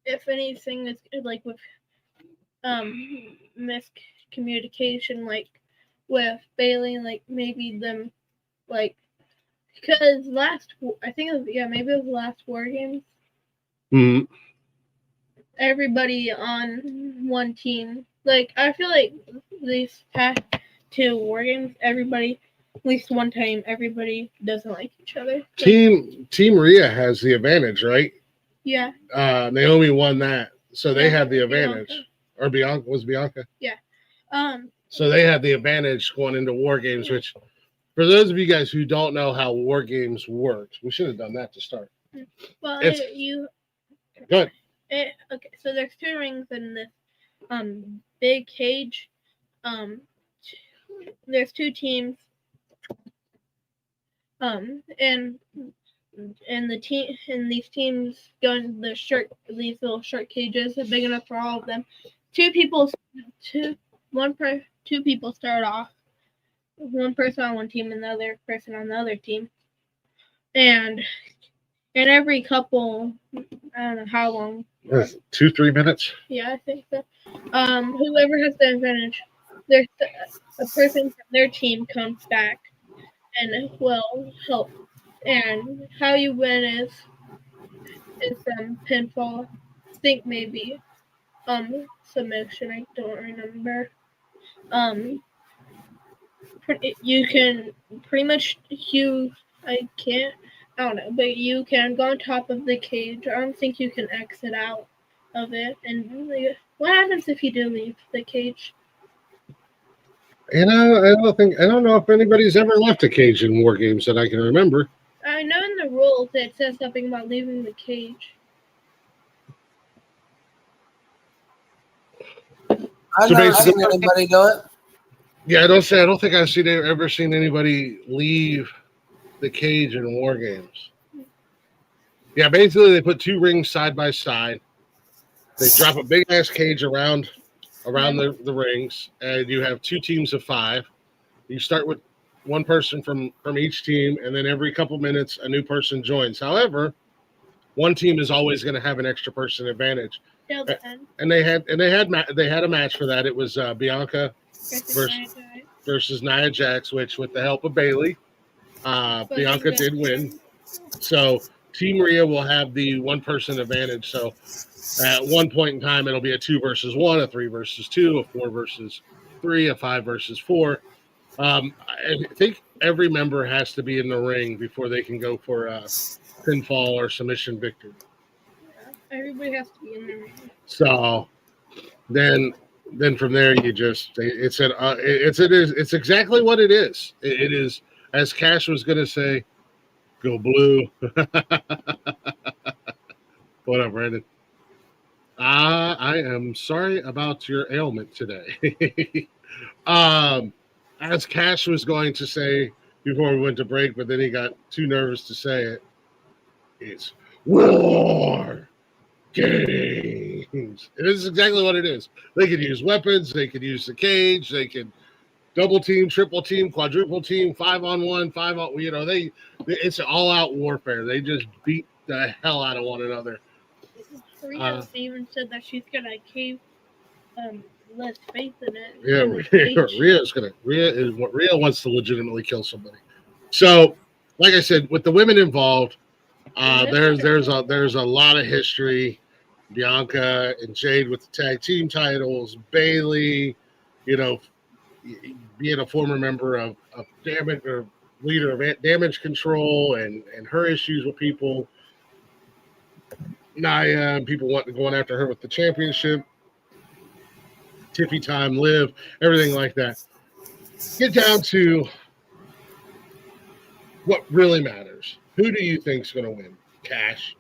if anything is like with miscommunication, like with Bailey, like maybe them, like, because I think it was, maybe it was the last War Games. Mhm. Everybody on one team. Like, I feel like these past 2 War Games, everybody, at least one time, everybody doesn't like each other. Like, Team Rhea has the advantage, right? yeah. Naomi won that, so they Yeah, had the advantage. Bianca. Or Bianca was Bianca. Yeah. So they had the advantage going into War Games, which, for those of you guys who don't know how War Games works, we should have done that to start. Well, Good. Okay, so there's 2 rings in this big cage. There's 2 teams. And these teams go into these little short cages, are big enough for all of them. 2 people start off. One person on one team and the other person on the other team. And every couple, I don't know how long. 2-3 minutes. Yeah, I think so. Whoever has the advantage, there's a person from their team comes back and will help. And how you win is pinfall. I think maybe submission. I don't remember. You can pretty much I don't know, but you can go on top of the cage. I don't think you can exit out of it. And what happens if you do leave the cage? I don't know if anybody's ever left a cage in War Games that I can remember. I know in the rules it says something about leaving the cage. I've So never basically- seen anybody do it. Yeah, I don't think I've ever seen anybody leave the cage in War Games. Yeah, basically they put 2 rings side by side. They drop a big ass cage around the rings, and you have 2 teams of 5. You start with one person from each team, and then every couple minutes a new person joins. However, one team is always going to have an extra person advantage. And they had a match for that. It was Bianca versus Nia Jax, which, with the help of Bailey, Bianca did win. So Team Rhea will have the 1-person advantage. So at one point in time, it'll be a 2 versus 1, a 3 versus 2, a 4 versus 3, a 5 versus 4. I think every member has to be in the ring before they can go for a pinfall or submission victory. Yeah, everybody has to be in the ring. So then from there, it's exactly what it is. It is, as Kash was going to say, go blue. What up, Brandon? I am sorry about your ailment today. As Kash was going to say before we went to break, but then he got too nervous to say it. It's War Games. It is exactly what it is. They could use weapons. They could use the cage. They could double team, triple team, quadruple team, 5-on-1, 5-on. It's all-out warfare. They just beat the hell out of one another. Rhea even said that she's gonna cave less faith in it. Yeah, Rhea wants to legitimately kill somebody. So, like I said, with the women involved, there's a lot of history. Bianca and Jade with the tag team titles, Bailey, being a former member of Damage, or leader of Damage Control, and her issues with people. Nia and people going after her with the championship. Tiffy time, Liv, everything like that. Get down to what really matters. Who do you think's going to win? Kash?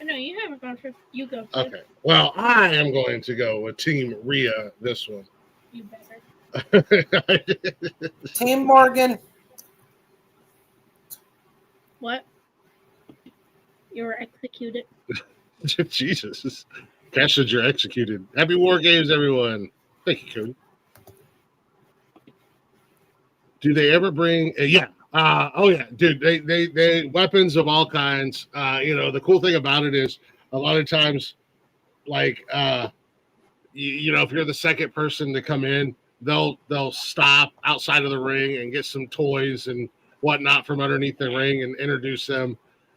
No, you haven't gone first. You go first. Okay. Well, I am going to go with Team Rhea this one. You better. Team Morgan. What? You were executed. Jesus. Kash said you're executed. Happy War Games, everyone. Thank you, Cody. Do they ever bring? Yeah. Oh yeah, dude. They weapons of all kinds. The cool thing about it is a lot of times, like if you're the second person to come in, they'll stop outside of the ring and get some toys and whatnot from underneath the ring and introduce them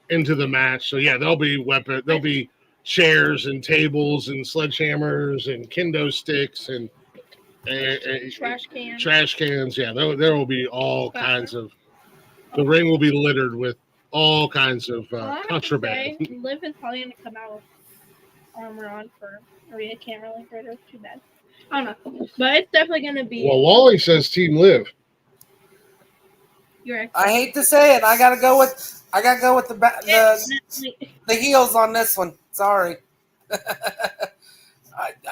into the match. So yeah, there'll be chairs and tables and sledgehammers and kendo sticks and trash cans. Yeah, there will be all kinds of. The ring will be littered with all kinds of contraband. Liv is probably going to come out with armor on for Rhea. Can't really hurt her too bad. I don't know, but it's definitely going to be. Well, Wally says Team Liv. I hate to say it, I gotta go with the heels on this one. Sorry.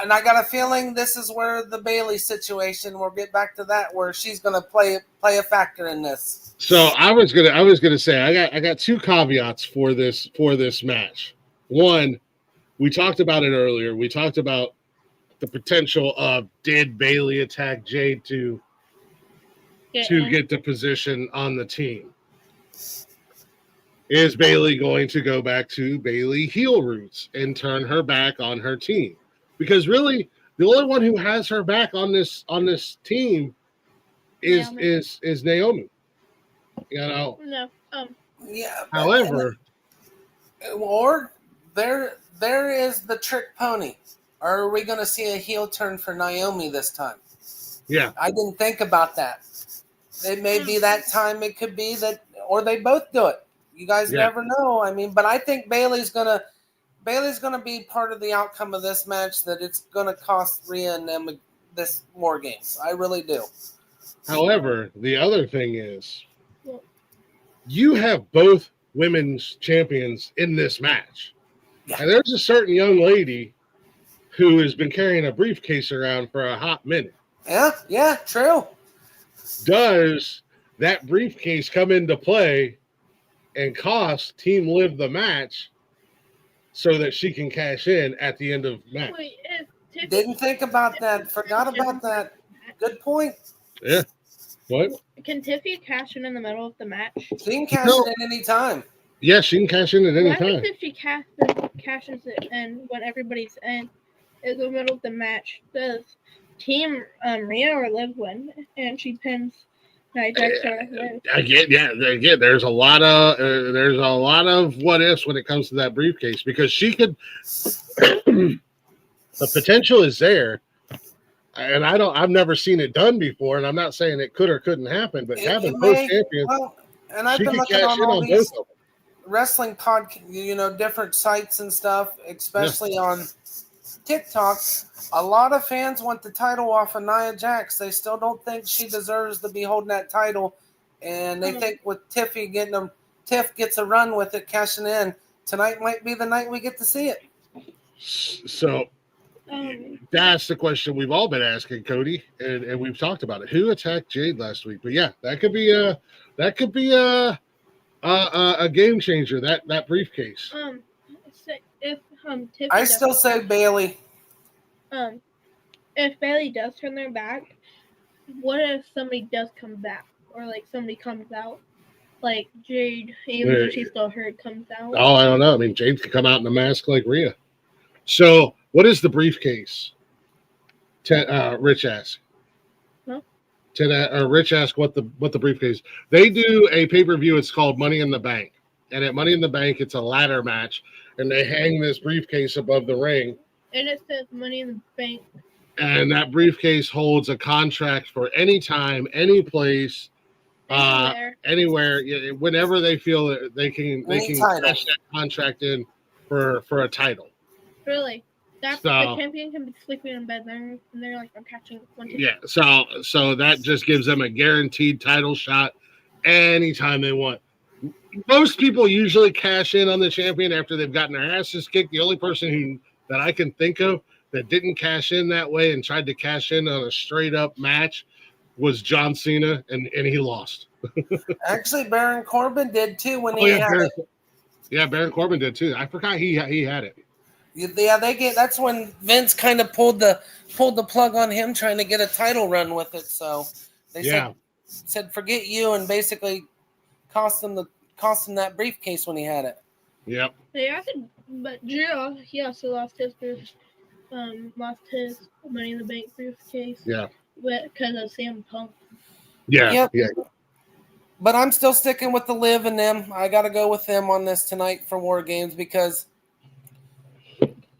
And I got a feeling this is where the Bailey situation. We'll get back to that, where she's gonna play a factor in this. So I was gonna say I got two caveats for this match. One, we talked about it earlier. We talked about the potential of did Bailey attack Jade to get the position on the team. Is Bailey going to go back to Bailey heel roots and turn her back on her team? Because really, the only one who has her back on this team is Naomi. No. Yeah. However, or there is the trick pony. Are we going to see a heel turn for Naomi this time? Yeah. I didn't think about that. It may be that time. It could be that, or they both do it. You guys never know. I mean, but I think Bailey's gonna be part of the outcome of this match. That it's gonna cost Rhea and them this War Games. I really do. However, the other thing is, you have both women's champions in this match, and there's a certain young lady who has been carrying a briefcase around for a hot minute. Yeah, true. Does that briefcase come into play and cost Team Liv the match so that she can cash in at the end of the match? Didn't think about that. Forgot about that. Good point. Yeah. What? Can Tiffy cash in the middle of the match? She can cash in at any time. Yeah, she can cash in at any time. What if she cashes it in when everybody's in the middle of the match? Does Team Rhea or Liv win? And she pins Liv. Again, there's a lot of what ifs when it comes to that briefcase, because she could. The potential is there, and I've never seen it done before, and I'm not saying it could or couldn't happen, but having both champions, and I've been looking on all these wrestling different sites and stuff, especially on TikTok. A lot of fans want the title off of Nia Jax. They still don't think she deserves to be holding that title, and they think with Tiffy Tiff gets a run with it, cashing in. Tonight might be the night we get to see it. So that's the question we've all been asking, Cody, and we've talked about it. Who attacked Jade last week? But yeah, that could be a game changer. That briefcase. If Tiffy I still say Bailey. If Bailey does turn their back, what if somebody does come back, or like somebody comes out, like Jade, even if she's still hurt, comes out? Oh, I don't know. I mean, Jade could come out in a mask like Rhea. So, what is the briefcase? Rich asked. Huh? Rich asked what the briefcase. They do a pay-per-view. It's called Money in the Bank, and at Money in the Bank, it's a ladder match, and they hang this briefcase above the ring. And it says Money in the Bank. And that briefcase holds a contract for any time, any place, anywhere, whenever they feel that they can cash that contract in for a title. Really? The champion can be sleeping in bed and they're like, I'm catching one. Yeah. So that just gives them a guaranteed title shot anytime they want. Most people usually cash in on the champion after they've gotten their asses kicked. The only person that I can think of that didn't cash in that way and tried to cash in on a straight up match was John Cena, and he lost. Actually, Baron Corbin did too when he had it. Yeah, Baron Corbin did too. I forgot he had it. Yeah, they get. That's when Vince kind of pulled the plug on him, trying to get a title run with it. So they said forget you, and basically cost him that briefcase when he had it. Yep. Yeah, but Drew, he also lost his Money in the Bank briefcase. Yeah. Because of CM Punk. Yeah. Yep. Yeah. But I'm still sticking with the Liv and them. I got to go with them on this tonight for War Games because,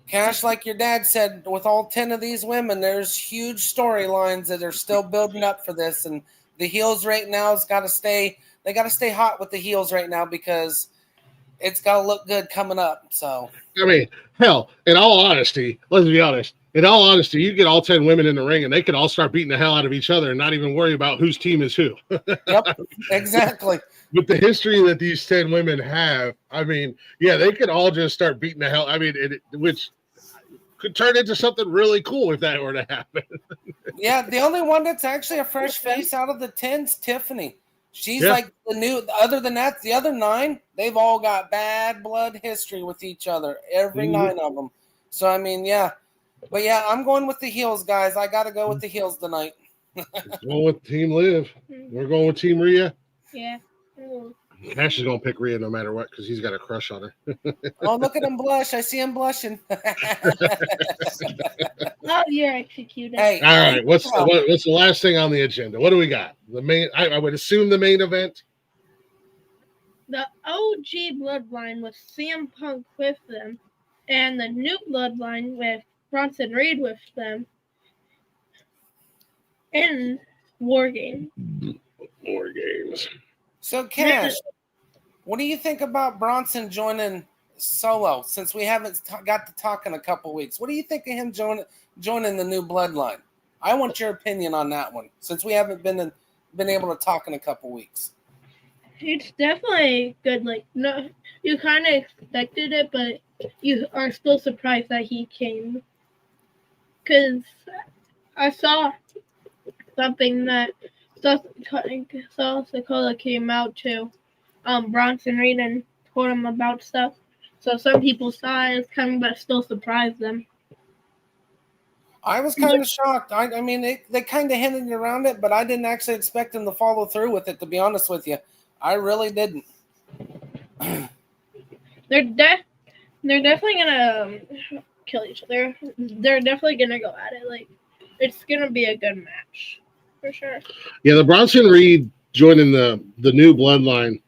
Cash, like your dad said, with all 10 of these women, there's huge storylines that are still building up for this. And the heels right now has got to stay. They got to stay hot with the heels right now because it's got to look good coming up. So, I mean, hell, in all honesty, let's be honest. In all honesty, you get all 10 women in the ring and they could all start beating the hell out of each other and not even worry about whose team is who. Yep, exactly. With the history that these 10 women have, I mean, yeah, they could all just start beating the hell. I mean, which could turn into something really cool if that were to happen. Yeah, the only one that's actually a fresh face out of the 10's Tiffany. She's Yeah. like the new, other than that, the other 9, they've all got bad blood history with each other, every 9 of them. So, I mean, yeah. But, yeah, I'm going with the heels, guys. I got to go with the heels tonight. Going with Team Liv. We're going with Team Rhea. Yeah. Ooh. Cash is going to pick Rhea no matter what because he's got a crush on her. Oh, look at him blush. I see him blushing. Oh, you're executed. Hey, All right, what's the last thing on the agenda? What do we got? The main, I would assume the main event. The OG bloodline with CM Punk with them, and the new bloodline with Bronson Reed with them in War Games. War Games. So, Cash, what do you think about Bronson joining Solo? Since we haven't got to talk in a couple weeks, what do you think of him joining the new bloodline? I want your opinion on that one, since we haven't been able to talk in a couple weeks. It's definitely good. Like, no, you kind of expected it, but you are still surprised that he came. Because I saw something that South Dakota came out to Bronson Reed and told him about stuff. So some people saw it as coming, but still surprised them. I was kind of shocked. I mean, they kind of hinted around it, but I didn't actually expect them to follow through with it, to be honest with you. I really didn't. They're definitely gonna kill each other. They're definitely gonna go at it. Like, it's gonna be a good match for sure. Yeah, the Bronson Reed joining the new bloodline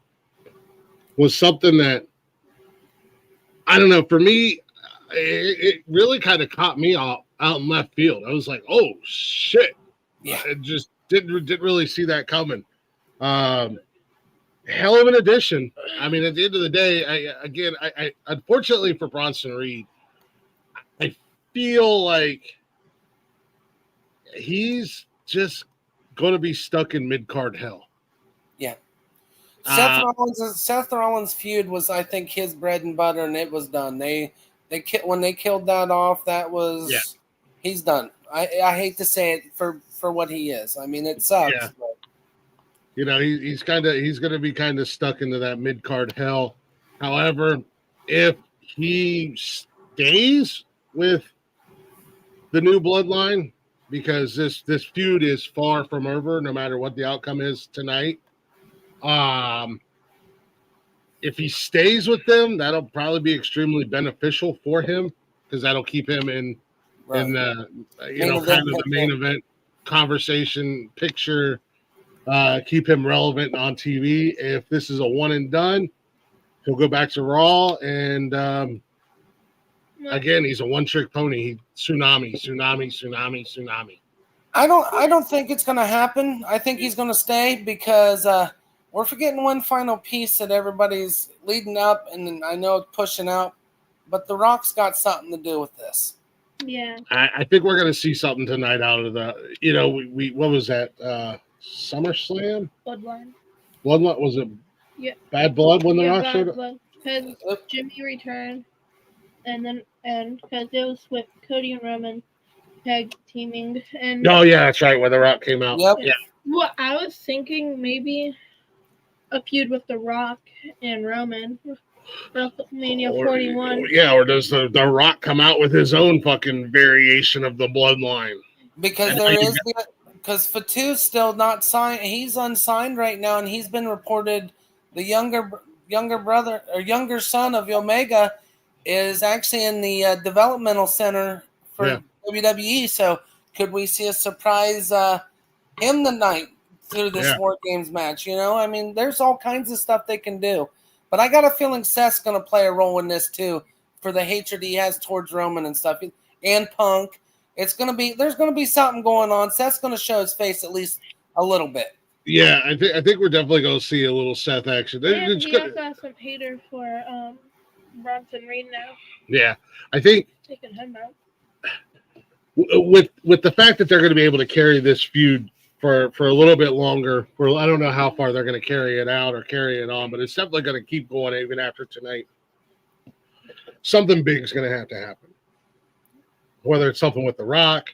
was something that, I don't know, for me, it really kind of caught me out in left field. I was like, oh shit. Yeah. I just didn't really see that coming. Hell of an addition. I mean, at the end of the day, I unfortunately for Bronson Reed, I feel like he's just going to be stuck in mid-card hell. Yeah. Seth Rollins' feud was, I think, his bread and butter, and it was done. When they killed that off, that was he's done. I hate to say it for what he is. I mean, it sucks. Yeah. But. You know, he's going to be kind of stuck into that mid-card hell. However, if he stays with the new bloodline, because this feud is far from over, no matter what the outcome is tonight. If he stays with them, that'll probably be extremely beneficial for him because that'll keep him in the kind of the main event conversation picture. Keep him relevant on TV. If this is a one and done, he'll go back to Raw, and again, he's a one-trick pony. Tsunami. I don't think it's going to happen. I think he's going to stay because we're forgetting one final piece that everybody's leading up, and I know pushing out, but The Rock's got something to do with this. Yeah. I think we're going to see something tonight out of the. You know, we what was that? SummerSlam. Bloodline. Bloodline was it? Yeah. Bad Blood when The Rock showed up. Because Jimmy returned, and because it was with Cody and Roman tag teaming, and Oh yeah, that's right. When The Rock came out. Yep. Yeah. Well, I was thinking maybe a feud with The Rock and Roman, WrestleMania 41. Yeah, or does the Rock come out with his own fucking variation of the bloodline? Because because Fatu's still not signed. He's unsigned right now, and he's been reported. The younger brother or younger son of Omega is actually in the developmental center for WWE. So could we see a surprise him tonight through this War Games match? You know, I mean, there's all kinds of stuff they can do. But I got a feeling Seth's going to play a role in this too, for the hatred he has towards Roman and stuff, and Punk. There's going to be something going on. Seth's going to show his face at least a little bit. Yeah, I think we're definitely going to see a little Seth action. And he also has some hater for Bronson Reed now. Yeah, I think taking him out. With the fact that they're going to be able to carry this feud for a little bit longer. I don't know how far they're going to carry it out or carry it on, but it's definitely going to keep going even after tonight. Something big is going to have to happen. Whether it's something with The Rock.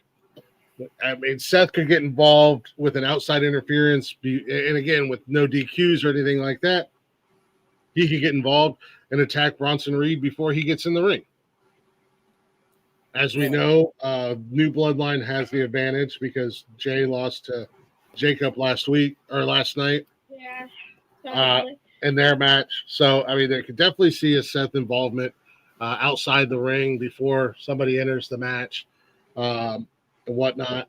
I mean, Seth could get involved with an outside interference, and again, with no DQs or anything like that. He could get involved and attack Bronson Reed before he gets in the ring. As we know, New Bloodline has the advantage because Jay lost to Jacob last night. Yeah. In their match. So, I mean, they could definitely see a Seth involvement outside the ring before somebody enters the match and whatnot.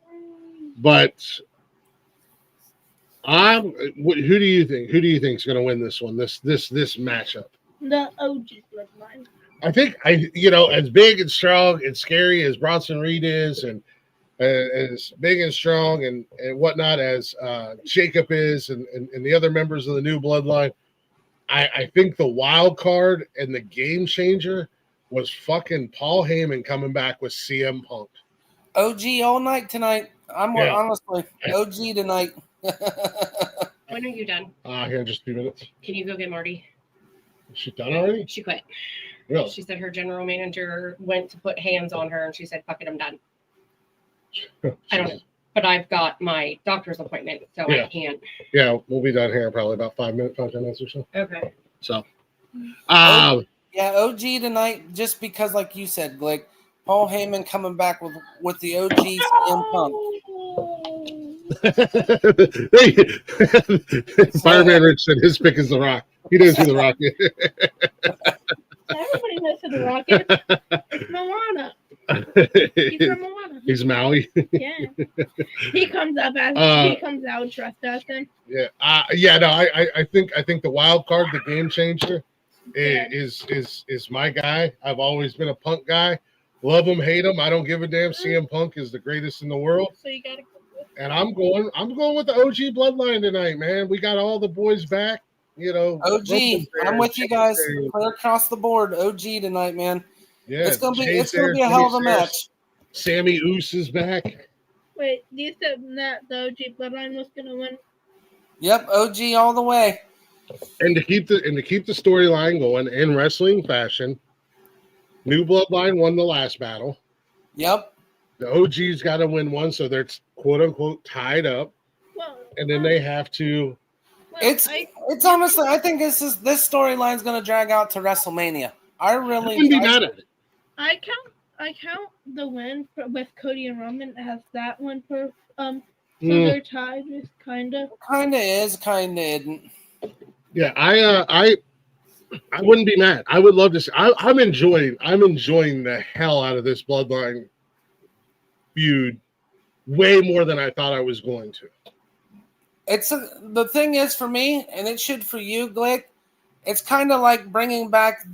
But who do you think? Who do you think is going to win this one? This matchup? The OG Bloodline. I think as big and strong and scary as Bronson Reed is, and as big and strong and whatnot as Jacob is, and the other members of the New Bloodline, I think the wild card and the game changer was fucking Paul Heyman coming back with CM Punk. OG all night tonight. Honestly OG tonight. When are you done? Here in just a few minutes. Can you go get Marty? Is she done already? She quit. Really? She said her general manager went to put hands on her, and she said, "Fuck it, I'm done." I don't know, but I've got my doctor's appointment, so I can't. Yeah, we'll be done here in probably about 5 minutes, 10 minutes or so. Okay. So, yeah, OG tonight, just because, like you said, Glick, Paul Heyman coming back with the OG CM Punk. Fireman Rich said his pick is The Rock. He knows who The Rock is. Everybody knows who The Rock is. It's Moana. He's from Moana. He's Maui. Yeah. He comes out dressed as him. Yeah. I think the wild card, the game changer, is my guy. I've always been a Punk guy. Love him, hate him. I don't give a damn. CM Punk is the greatest in the world. So you gotta. And I'm going with the OG Bloodline tonight, man. We got all the boys back. OG, I'm with you guys. Clear across the board. OG tonight, man. Yeah, it's gonna be a hell of a match. Sammy Oos is back. Wait, you said that the OG Bloodline was gonna win? Yep, OG all the way. And to keep the storyline going in wrestling fashion, New Bloodline won the last battle. Yep. The OG's got to win one, so they're quote unquote tied up. Well, and then they have to. Well, it's honestly, I think this storyline's going to drag out to WrestleMania. I wouldn't be mad at it. I count the win with Cody and Roman as that one for so they're tied. Is kind of is, kind of isn't. Yeah, I wouldn't be mad. I would love to see. I'm enjoying the hell out of this Bloodline feud way more than I thought I was going to. The thing is for me, and it should for you, Glick, it's kind of like bringing back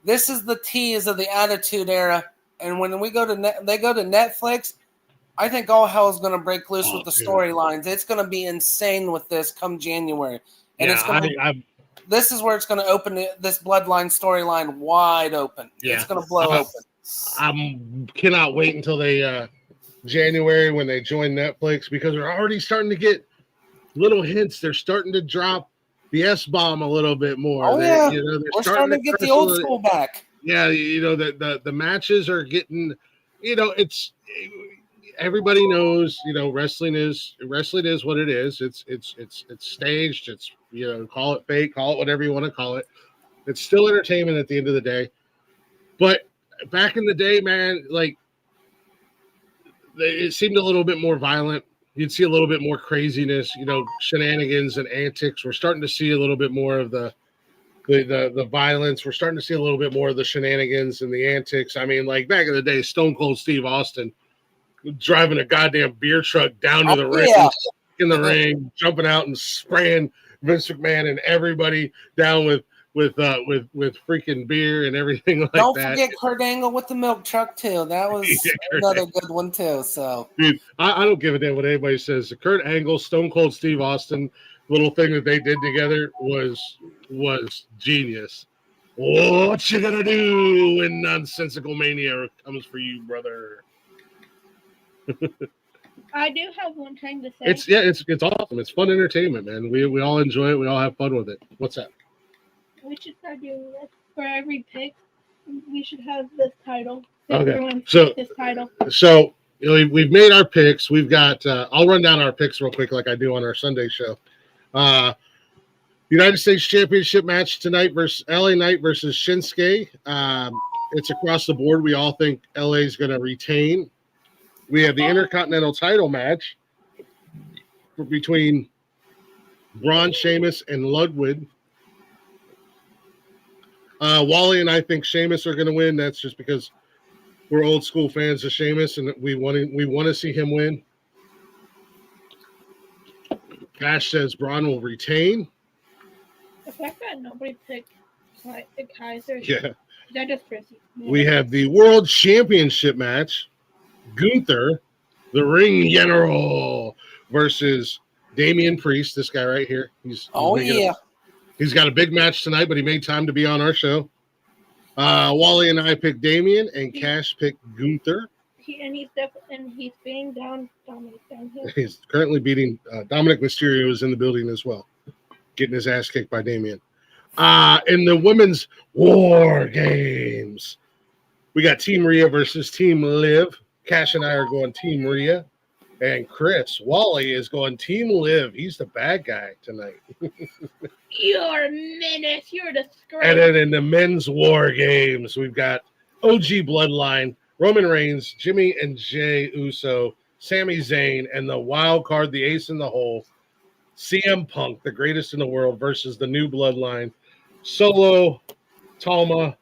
this is the tease of the Attitude Era, and when they go to Netflix, I think all hell is going to break loose with the storylines. It's going to be insane with this come January, and it's going to. This is where it's going to open this Bloodline storyline wide open. Yeah. It's going to blow open. I cannot wait until they January when they join Netflix, because we're already starting to get little hints. They're starting to drop the S-bomb a little bit more. Oh, yeah. We're starting to get the old school back. Yeah, the matches are getting, it's everybody knows, wrestling is what it is. It's staged. It's, call it fake, call it whatever you want to call it. It's still entertainment at the end of the day. But back in the day, man, like it seemed a little bit more violent. You'd see a little bit more craziness, shenanigans and antics. We're starting to see a little bit more of the violence. We're starting to see a little bit more of the shenanigans and the antics. I mean, like back in the day, Stone Cold Steve Austin driving a goddamn beer truck down to the ring, in the ring, jumping out and spraying Vince McMahon and everybody down with freaking beer and everything like that. Don't forget Kurt Angle with the milk truck too. That was another good one too. So, dude, I don't give a damn what anybody says. The Kurt Angle, Stone Cold Steve Austin little thing that they did together was genius. What you gonna do when Nonsensical Mania comes for you, brother? I do have one thing to say. It's awesome. It's fun entertainment, man. We all enjoy it. We all have fun with it. What's that? We should start doing this for every pick. We should have this title. Okay. So this title. So we've made our picks. We've got. I'll run down our picks real quick, like I do on our Sunday show. United States Championship match tonight versus LA Knight versus Shinsuke. It's across the board. We all think LA is going to retain. We have the Intercontinental title match between Braun, Sheamus, and Ludwig. Wally and I think Sheamus are going to win. That's just because we're old school fans of Sheamus, and we want to see him win. Kash says Braun will retain. The fact that nobody picked Kaiser. Yeah. That just crazy. We have the World Championship match. Gunther, the Ring General, versus Damian Priest. This guy right here. He's got a big match tonight, but he made time to be on our show. Wally and I picked Damian, and Kash picked Gunther. He's beating down Dominic down here. He's currently beating Dominic Mysterio is in the building as well, getting his ass kicked by Damian. In the women's War Games, we got Team Rhea versus Team Liv. Kash and I are going Team Rhea, and Wally is going Team Liv. He's the bad guy tonight. You're a menace. You're a disgrace. And then in the men's War Games, we've got OG Bloodline, Roman Reigns, Jimmy and Jey Uso, Sami Zayn, and the wild card, the ace in the hole, CM Punk, the greatest in the world, versus the new Bloodline, Solo, Tama,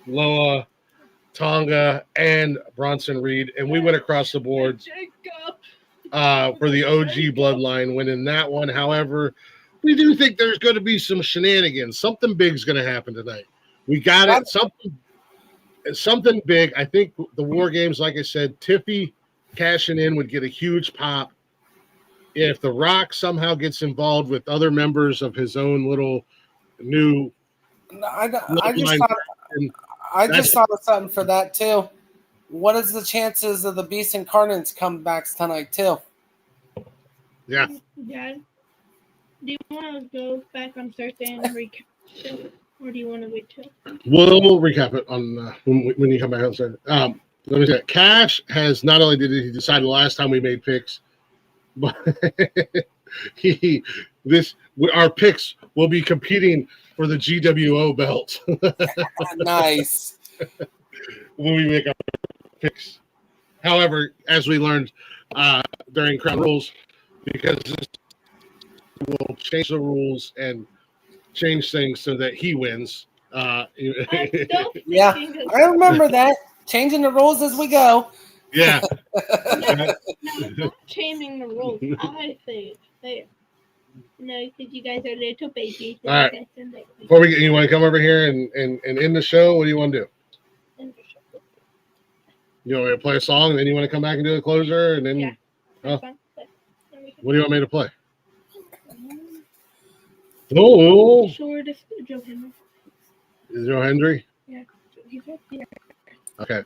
Loa, Tonga, and Bronson Reed. And we went across the board for the OG Bloodline winning that one. However, we do think there's going to be some shenanigans. Something big's going to happen tonight. We got it. Something big. I think the War Games, like I said, Tiffy cashing in would get a huge pop. If The Rock somehow gets involved with other members of his own little new, I just thought of something for that too. What is the chances of the Beast Incarnates comebacks tonight too? Yeah. Yeah. Do you want to go back on Thursday and recap it, or do you want to wait till? We'll recap it on when you come back on Thursday. Let me say, Kash has not only did he decide the last time we made picks, but our picks will be competing for the GWO belt. Nice. When we make our picks. However, as we learned during Crown Rules, because this will change the rules and change things so that he wins. Yeah, I remember that. Changing the rules as we go. Yeah. No, not changing the rules. I say it's fair. No, because you guys are little babies. All right. Before you want to come over here and end the show? What do you want to do? End the show. You want me to play a song, and then you want to come back and do a closer, and then? Yeah. Oh. What do you want me to play? Sure, just Joe Henry. Is Joe Hendry? Yeah, he's right here. Okay.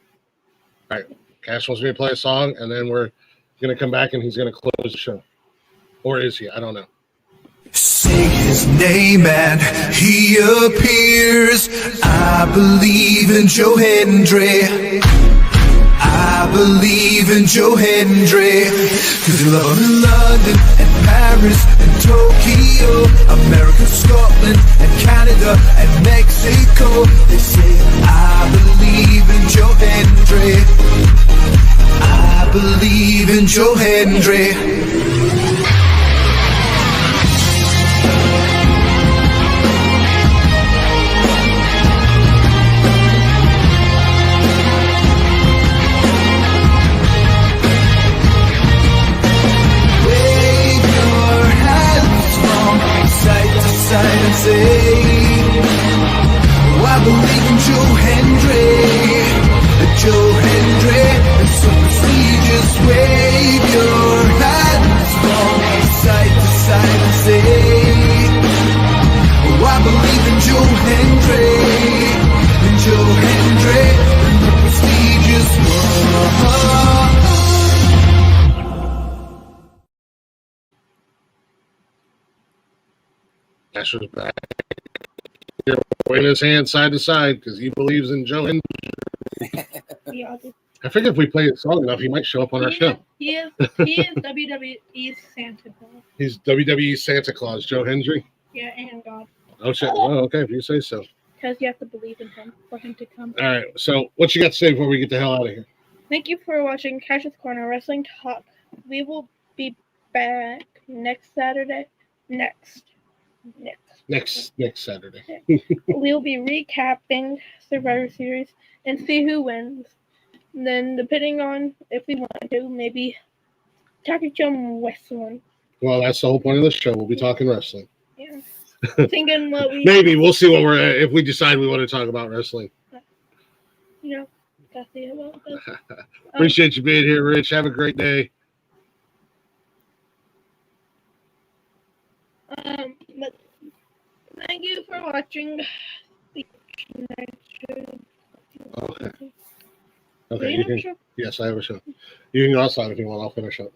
All right. Kash wants me to play a song, and then we're going to come back, and he's going to close the show. Or is he? I don't know. Say his name and he appears. I believe in Joe Hendry. I believe in Joe Hendry. 'Cause they love him in London and Paris and Tokyo, America, Scotland and Canada and Mexico. They say, I believe in Joe Hendry. I believe in Joe Hendry. And say, oh, I believe in Joe Hendry. Joe Hendry is so prestigious. Wave your hands from side to side and say, oh, I believe in Joe Hendry. In Joe Hendry, in the prestigious world. Kash was back. Waving his hand side to side because he believes in Joe Hendry. Yeah, I figure if we play it long enough, he might show up on our show. He is WWE's Santa Claus. He's WWE Santa Claus, Joe Hendry. Yeah, and God. Oh, shit. Oh, okay, if you say so. Because you have to believe in him for him to come. All right, so what you got to say before we get the hell out of here? Thank you for watching Kash's Corner Wrestling Talk. We will be back next Saturday. Next Saturday. We'll be recapping Survivor Series and see who wins. Then, depending on if we want to, maybe talking some wrestling. Well, that's the whole point of the show. We'll be talking wrestling. Yeah. Thinking what we Maybe we'll see what we're at if we decide we want to talk about wrestling. Gotta see about this. Appreciate you being here, Rich. Have a great day. But thank you for watching. Okay. Do Okay. you You have a can, show? yes, I have a show. You can go outside if you want. I'll finish up.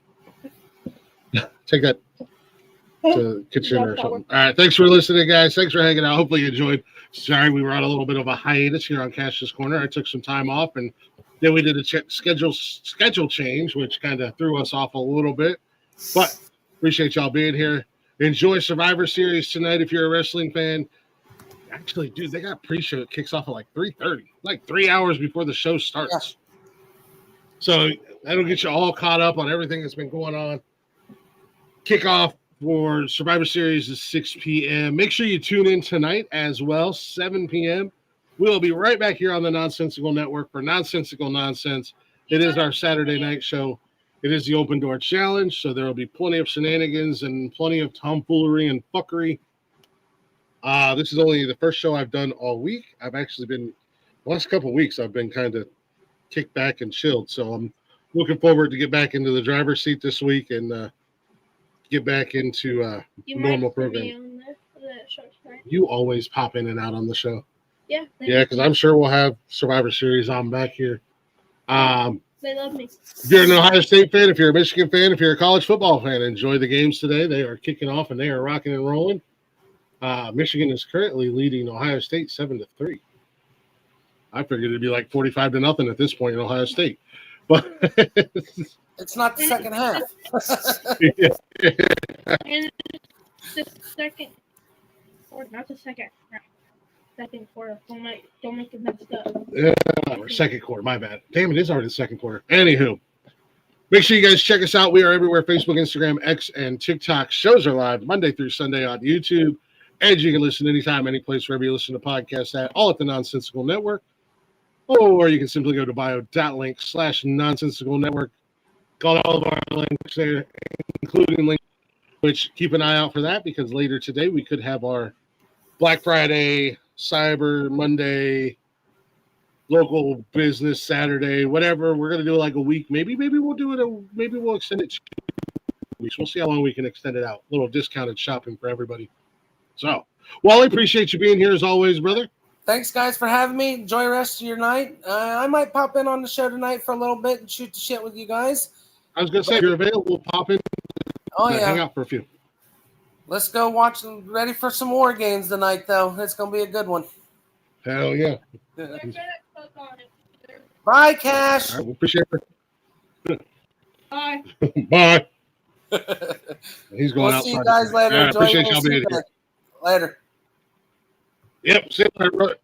Take that to the kitchen or something. All right. Thanks for listening, guys. Thanks for hanging out. Hopefully you enjoyed. Sorry, we were on a little bit of a hiatus here on Kash's Corner. I took some time off, and then we did a schedule change, which kind of threw us off a little bit. But appreciate y'all being here. Enjoy Survivor Series tonight if you're a wrestling fan. Actually, dude, they got pre-show. It kicks off at like 3:30, like 3 hours before the show starts. Yeah. So that'll get you all caught up on everything that's been going on. Kickoff for Survivor Series is 6 p.m. Make sure you tune in tonight as well, 7 p.m. We'll be right back here on the Nonsensical Network for Nonsensical Nonsense. It is our Saturday night show. It is the Open Door Challenge, so there will be plenty of shenanigans and plenty of tomfoolery and fuckery. This is only the first show I've done all week. I've actually been, the last couple of weeks, I've been kind of kicked back and chilled. So I'm looking forward to get back into the driver's seat this week and get back into normal programming. You always pop in and out on the show. Yeah. Yeah, because I'm sure we'll have Survivor Series on back here. They love me. If you're an Ohio State fan, if you're a Michigan fan, if you're a college football fan, enjoy the games today. They are kicking off and they are rocking and rolling. Michigan is currently leading Ohio State 7-3. I figured it'd be like 45-0 at this point in Ohio State, but it's not the second half. And the second, or not the second quarter. Don't make it messed up. Yeah, or second quarter. My bad. Damn, it is already the second quarter. Anywho, make sure you guys check us out. We are everywhere: Facebook, Instagram, X, and TikTok. Shows are live Monday through Sunday on YouTube. And you can listen anytime, any place, wherever you listen to podcasts at, all at the Nonsensical Network. Or you can simply go to bio.link/Nonsensical Network. Got all of our links there, including links, which keep an eye out for that because later today we could have our Black Friday, Cyber Monday, local business Saturday, whatever. We're going to do like a week. Maybe we'll do it. Maybe we'll extend it 2 weeks. We'll see how long we can extend it out. A little discounted shopping for everybody. So, Wally, appreciate you being here as always, brother. Thanks, guys, for having me. Enjoy the rest of your night. I might pop in on the show tonight for a little bit and shoot the shit with you guys. I was going to say, if you're available, pop in. Oh, yeah. Hang out for a few. Let's go watch. Ready for some more games tonight, though. It's going to be a good one. Hell yeah. Bye, Kash. All right, we appreciate it. Bye. Bye. He's going We'll out. see you guys later. Yeah, Enjoy appreciate your y'all being Super here. Bowl. Later. Yep. See you later, brother.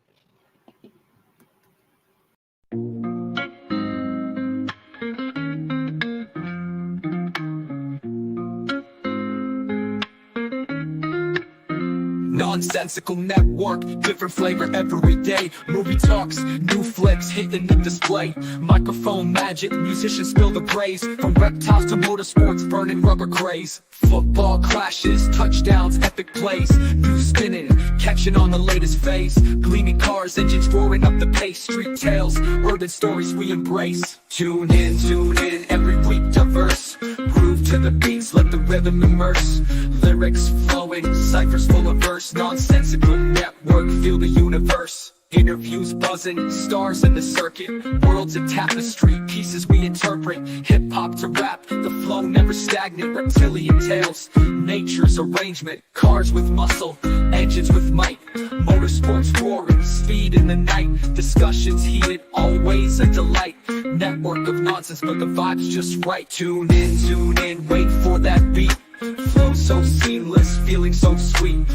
Nonsensical network, different flavor every day. Movie talks, new flicks hitting the display. Microphone magic, musicians spill the praise. From reptiles to motorsports, burning rubber craze. Football clashes, touchdowns, epic plays. New spinning, catching on the latest phase. Gleaming cars, engines roaring up the pace. Street tales, urban stories we embrace. Tune in, every week diverse. Groove to the beats, let the rhythm immerse. Lyrics flowing, ciphers full of verse. Nonsensical network, feel the universe. Interviews buzzing, stars in the circuit. Worlds a tapestry, pieces we interpret. Hip-hop to rap, the flow never stagnant. Reptilian tales, nature's arrangement. Cars with muscle, engines with might. Motorsports roaring, speed in the night. Discussions heated, always a delight. Network of nonsense, but the vibe's just right. Tune in, wait for that beat. Flow so seamless, feeling so sweet.